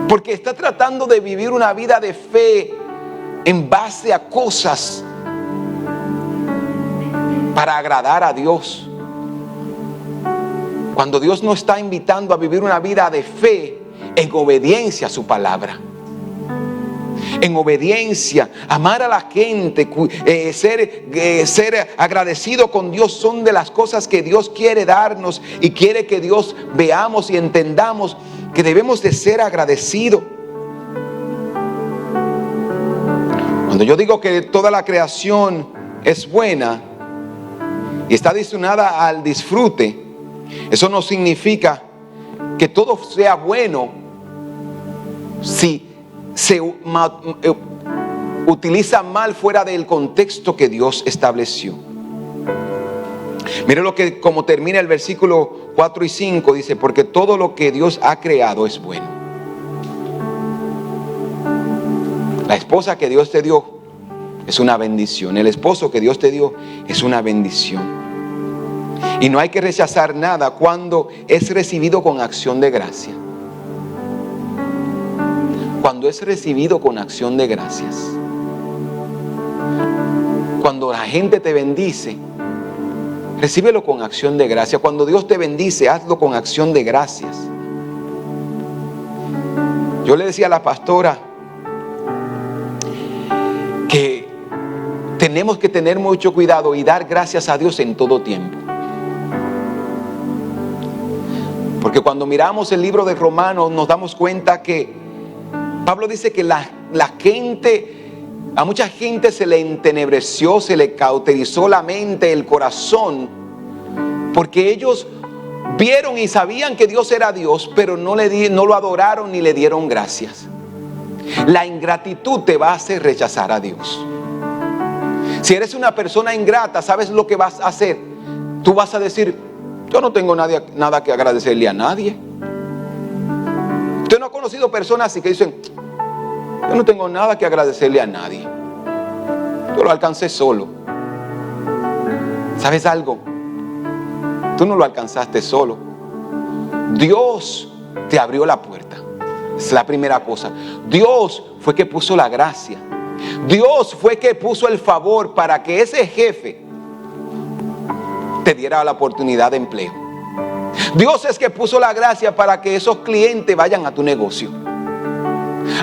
A: porque está tratando de vivir una vida de fe en base a cosas para agradar a Dios, cuando Dios nos está invitando a vivir una vida de fe en obediencia a su palabra. En obediencia, amar a la gente, ser agradecido con Dios, son de las cosas que Dios quiere darnos y quiere que Dios veamos y entendamos que debemos de ser agradecidos. Cuando yo digo que toda la creación es buena y está destinada al disfrute, eso no significa que todo sea bueno si se utiliza mal fuera del contexto que Dios estableció. Mire lo que, como termina el versículo 4 y 5, dice: porque todo lo que Dios ha creado es bueno. La esposa que Dios te dio es una bendición. El esposo que Dios te dio es una bendición. Y no hay que rechazar nada cuando es recibido con acción de gracia. Cuando es recibido con acción de gracias. cuando la gente te bendice, recíbelo con acción de gracia. Cuando Dios te bendice, hazlo con acción de gracias. Yo le decía a la pastora que tenemos que tener mucho cuidado y dar gracias a Dios en todo tiempo. Porque cuando miramos el libro de Romanos nos damos cuenta que Pablo dice que la gente, a mucha gente se le entenebreció, se le cauterizó la mente, el corazón, porque ellos vieron y sabían que Dios era Dios, pero no lo adoraron ni le dieron gracias. La ingratitud te va a hacer rechazar a Dios. Si eres una persona ingrata, ¿sabes lo que vas a hacer? Tú vas a decir: yo no tengo nada que agradecerle a nadie. Usted no ha conocido personas así que dicen: yo no tengo nada que agradecerle a nadie, yo lo alcancé solo. ¿Sabes algo? Tú no lo alcanzaste solo. Dios te abrió la puerta. Es la primera cosa. Dios fue que puso la gracia. Dios fue que puso el favor para que ese jefe te diera la oportunidad de empleo. Dios es que puso la gracia para que esos clientes vayan a tu negocio.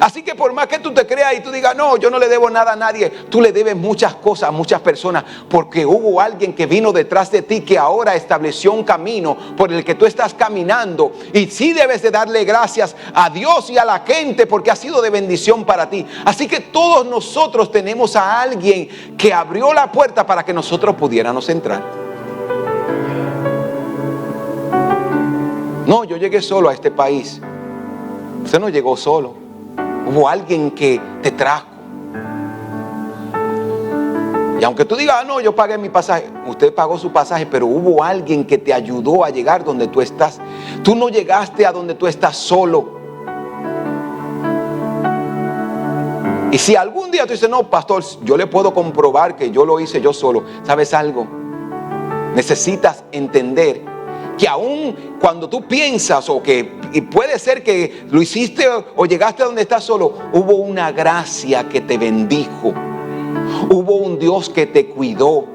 A: Así que por más que tú te creas y tú digas: no, yo no le debo nada a nadie, tú le debes muchas cosas a muchas personas, porque hubo alguien que vino detrás de ti, que ahora estableció un camino por el que tú estás caminando, y sí debes de darle gracias a Dios y a la gente, porque ha sido de bendición para ti. Así que todos nosotros tenemos a alguien que abrió la puerta para que nosotros pudiéramos entrar. No, yo llegué solo a este país. Usted no llegó solo. Hubo alguien que te trajo. Y aunque tú digas: no, yo pagué mi pasaje. Usted pagó su pasaje, pero hubo alguien que te ayudó a llegar donde tú estás. Tú no llegaste a donde tú estás solo. Y si algún día tú dices: no, pastor, yo le puedo comprobar que yo lo hice yo solo. ¿Sabes algo? Necesitas entender que aún cuando tú piensas, o que y puede ser que lo hiciste o llegaste a donde estás solo, hubo una gracia que te bendijo. Hubo un Dios que te cuidó.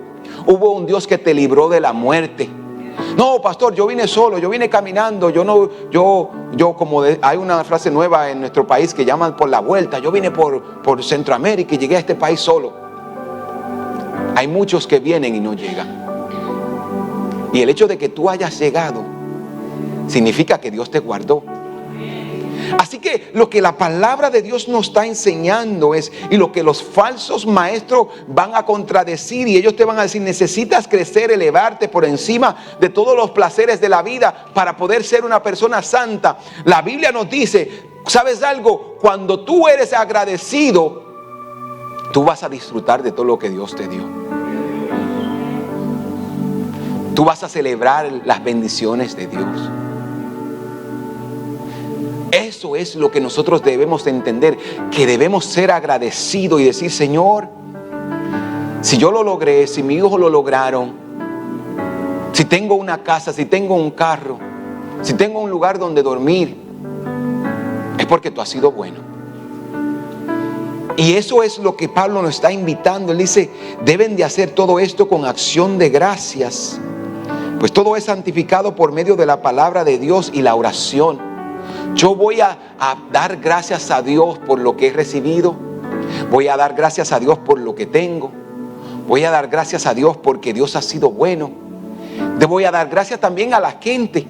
A: Hubo un Dios que te libró de la muerte. No, pastor, yo vine solo, yo vine caminando, hay una frase nueva en nuestro país que llaman por la vuelta. Yo vine por Centroamérica y llegué a este país solo. Hay muchos que vienen y no llegan. Y el hecho de que tú hayas llegado significa que Dios te guardó. Así que lo que la palabra de Dios nos está enseñando es, y lo que los falsos maestros van a contradecir, y ellos te van a decir: necesitas crecer, elevarte por encima de todos los placeres de la vida para poder ser una persona santa. La Biblia nos dice: ¿sabes algo? Cuando tú eres agradecido, tú vas a disfrutar de todo lo que Dios te dio. Tú vas a celebrar las bendiciones de Dios. Eso es lo que nosotros debemos de entender, que debemos ser agradecidos y decir: Señor, si yo lo logré, si mi hijo lo lograron, si tengo una casa, si tengo un carro, si tengo un lugar donde dormir, es porque tú has sido bueno. Y eso es lo que Pablo nos está invitando. Él dice: deben de hacer todo esto con acción de gracias, pues todo es santificado por medio de la palabra de Dios y la oración. Yo voy a dar gracias a Dios por lo que he recibido. Voy a dar gracias a Dios por lo que tengo. Voy a dar gracias a Dios porque Dios ha sido bueno. Voy a dar gracias también a la gente,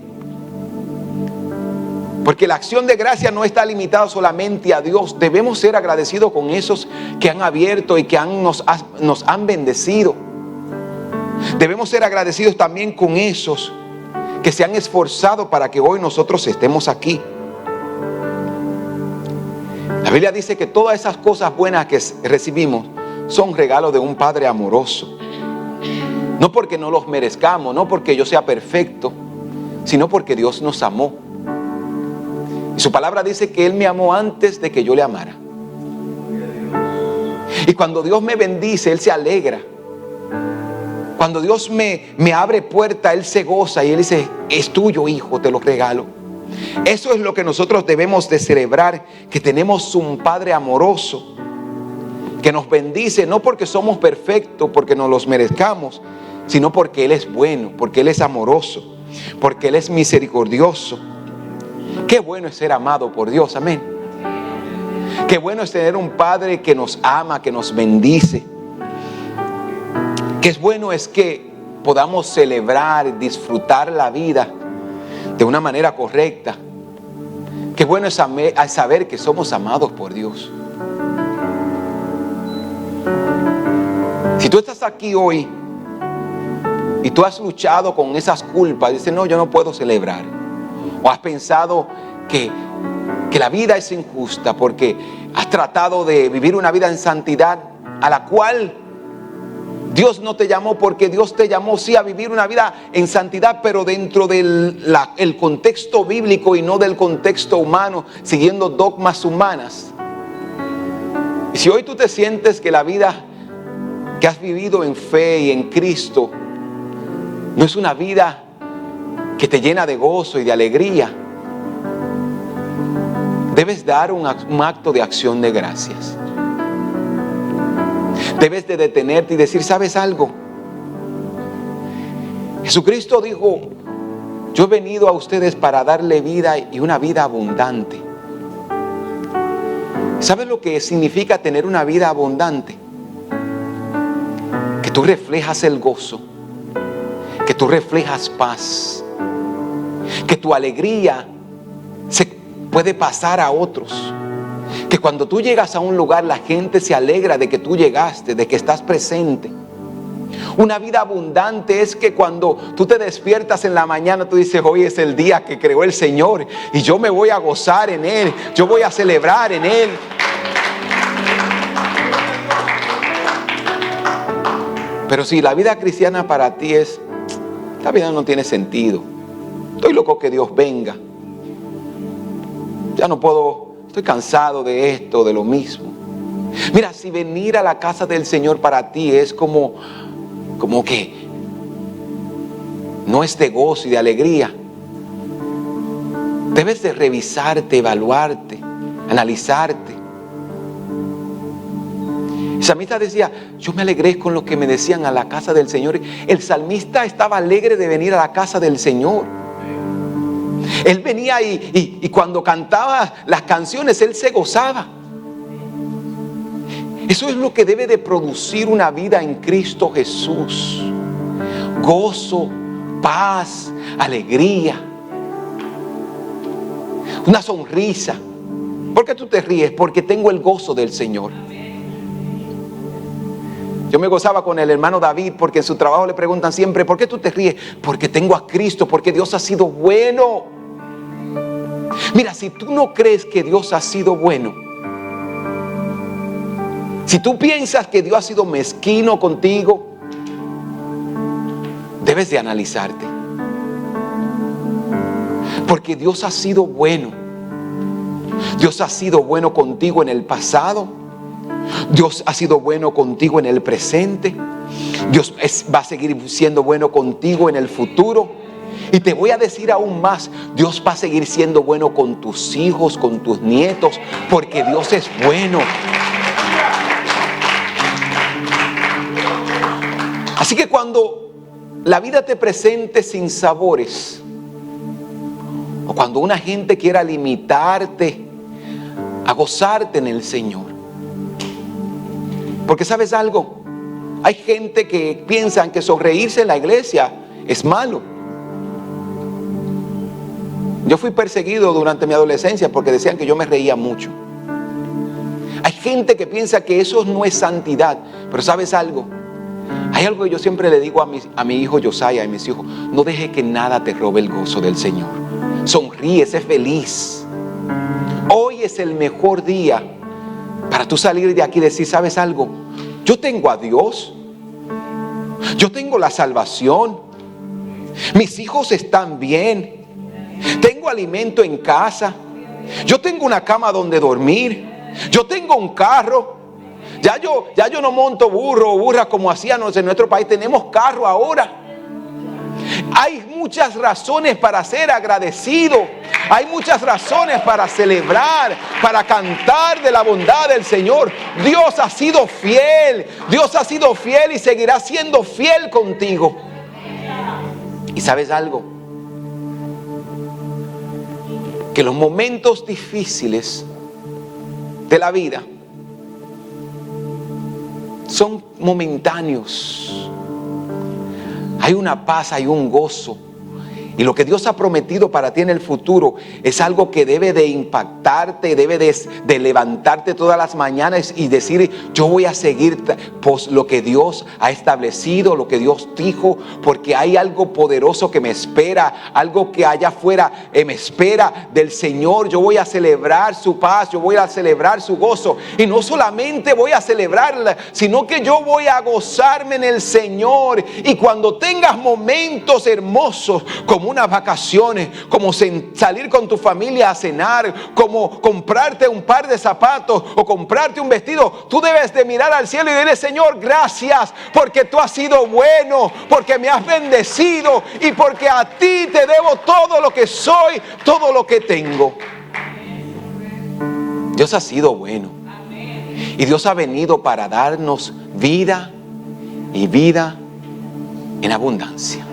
A: porque la acción de gracia no está limitada solamente a Dios. Debemos ser agradecidos con esos que han abierto y que nos han bendecido. Debemos ser agradecidos también con esos que se han esforzado para que hoy nosotros estemos aquí. La Biblia dice que todas esas cosas buenas que recibimos son regalos de un Padre amoroso. No porque no los merezcamos, no porque yo sea perfecto, sino porque Dios nos amó. Y su palabra dice que Él me amó antes de que yo le amara. Y cuando Dios me bendice, Él se alegra. Cuando Dios me abre puerta, Él se goza y Él dice: es tuyo, hijo, te lo regalo. Eso es lo que nosotros debemos de celebrar, que tenemos un Padre amoroso que nos bendice no porque somos perfectos, porque nos los merezcamos, sino porque Él es bueno, porque Él es amoroso, porque Él es misericordioso. Qué bueno es ser amado por Dios, amén. Qué bueno es tener un Padre que nos ama, que nos bendice. Qué bueno es que podamos celebrar, disfrutar la vida de una manera correcta. Qué bueno es saber que somos amados por Dios. Si tú estás aquí hoy y tú has luchado con esas culpas, dices, no, yo no puedo celebrar. O has pensado que la vida es injusta porque has tratado de vivir una vida en santidad a la cual Dios no te llamó, porque Dios te llamó sí a vivir una vida en santidad, pero dentro del el contexto bíblico y no del contexto humano, siguiendo dogmas humanas. Y si hoy tú te sientes que la vida que has vivido en fe y en Cristo no es una vida que te llena de gozo y de alegría, debes dar un acto de acción de gracias. Debes de detenerte y decir, ¿sabes algo? Jesucristo dijo, yo he venido a ustedes para darle vida y una vida abundante. ¿Sabes lo que significa tener una vida abundante? Que tú reflejas el gozo, que tú reflejas paz, que tu alegría se puede pasar a otros. Que cuando tú llegas a un lugar la gente se alegra de que tú llegaste, de que estás presente. Una vida abundante es que cuando tú te despiertas en la mañana tú dices, hoy es el día que creó el Señor y yo me voy a gozar en Él, yo voy a celebrar en Él. Pero si la vida cristiana para ti es, la vida no tiene sentido, estoy loco que Dios venga, ya no puedo. Estoy cansado de esto, de lo mismo. Mira, si venir a la casa del Señor para ti es como que no es de gozo y de alegría, debes de revisarte, evaluarte, analizarte. El salmista decía, yo me alegré con lo que me decían a la casa del Señor. El salmista estaba alegre de venir a la casa del Señor. Él venía y cuando cantaba las canciones, él se gozaba. Eso es lo que debe de producir una vida en Cristo Jesús. Gozo, paz, alegría. Una sonrisa. ¿Por qué tú te ríes? Porque tengo el gozo del Señor. Yo me gozaba con el hermano David porque en su trabajo le preguntan siempre, ¿por qué tú te ríes? Porque tengo a Cristo, porque Dios ha sido bueno. Mira, si tú no crees que Dios ha sido bueno, si tú piensas que Dios ha sido mezquino contigo, debes de analizarte. Porque Dios ha sido bueno. Dios ha sido bueno contigo en el pasado. Dios ha sido bueno contigo en el presente. Dios va a seguir siendo bueno contigo en el futuro. Y te voy a decir aún más, Dios va a seguir siendo bueno con tus hijos, con tus nietos, porque Dios es bueno. Así que cuando la vida te presente sin sabores, o cuando una gente quiera limitarte a gozarte en el Señor, porque ¿sabes algo? Hay gente que piensa que sonreírse en la iglesia es malo. Yo fui perseguido durante mi adolescencia porque decían que yo me reía mucho. Hay gente que piensa que eso no es santidad. Pero ¿sabes algo? Hay algo que yo siempre le digo a mi hijo Josiah y a mis hijos. No deje que nada te robe el gozo del Señor. Sonríe, sé feliz. Hoy es el mejor día para tú salir de aquí y decir, ¿sabes algo? Yo tengo a Dios. Yo tengo la salvación. Mis hijos están bien. Tengo alimento en casa. Yo tengo una cama donde dormir. Yo tengo un carro. Ya yo no monto burro o burra como hacíamos en nuestro país. Tenemos carro ahora. Hay muchas razones para ser agradecido. Hay muchas razones para celebrar, para cantar de la bondad del Señor. Dios ha sido fiel. Dios ha sido fiel y seguirá siendo fiel contigo. ¿Y sabes algo? Que los momentos difíciles de la vida son momentáneos. Hay una paz, hay un gozo. Y lo que Dios ha prometido para ti en el futuro es algo que debe de impactarte, debe de levantarte todas las mañanas y decir: yo voy a seguir pues lo que Dios ha establecido, lo que Dios dijo, porque hay algo poderoso que me espera, algo que allá afuera me espera del Señor. Yo voy a celebrar su paz, yo voy a celebrar su gozo. Y no solamente voy a celebrarla, sino que yo voy a gozarme en el Señor. Y cuando tengas momentos hermosos, como unas vacaciones, como salir con tu familia a cenar, como comprarte un par de zapatos o comprarte un vestido, tú debes de mirar al cielo y decirle: Señor, gracias porque tú has sido bueno, porque me has bendecido y porque a ti te debo todo lo que soy, todo lo que tengo. Dios ha sido bueno y Dios ha venido para darnos vida y vida en abundancia.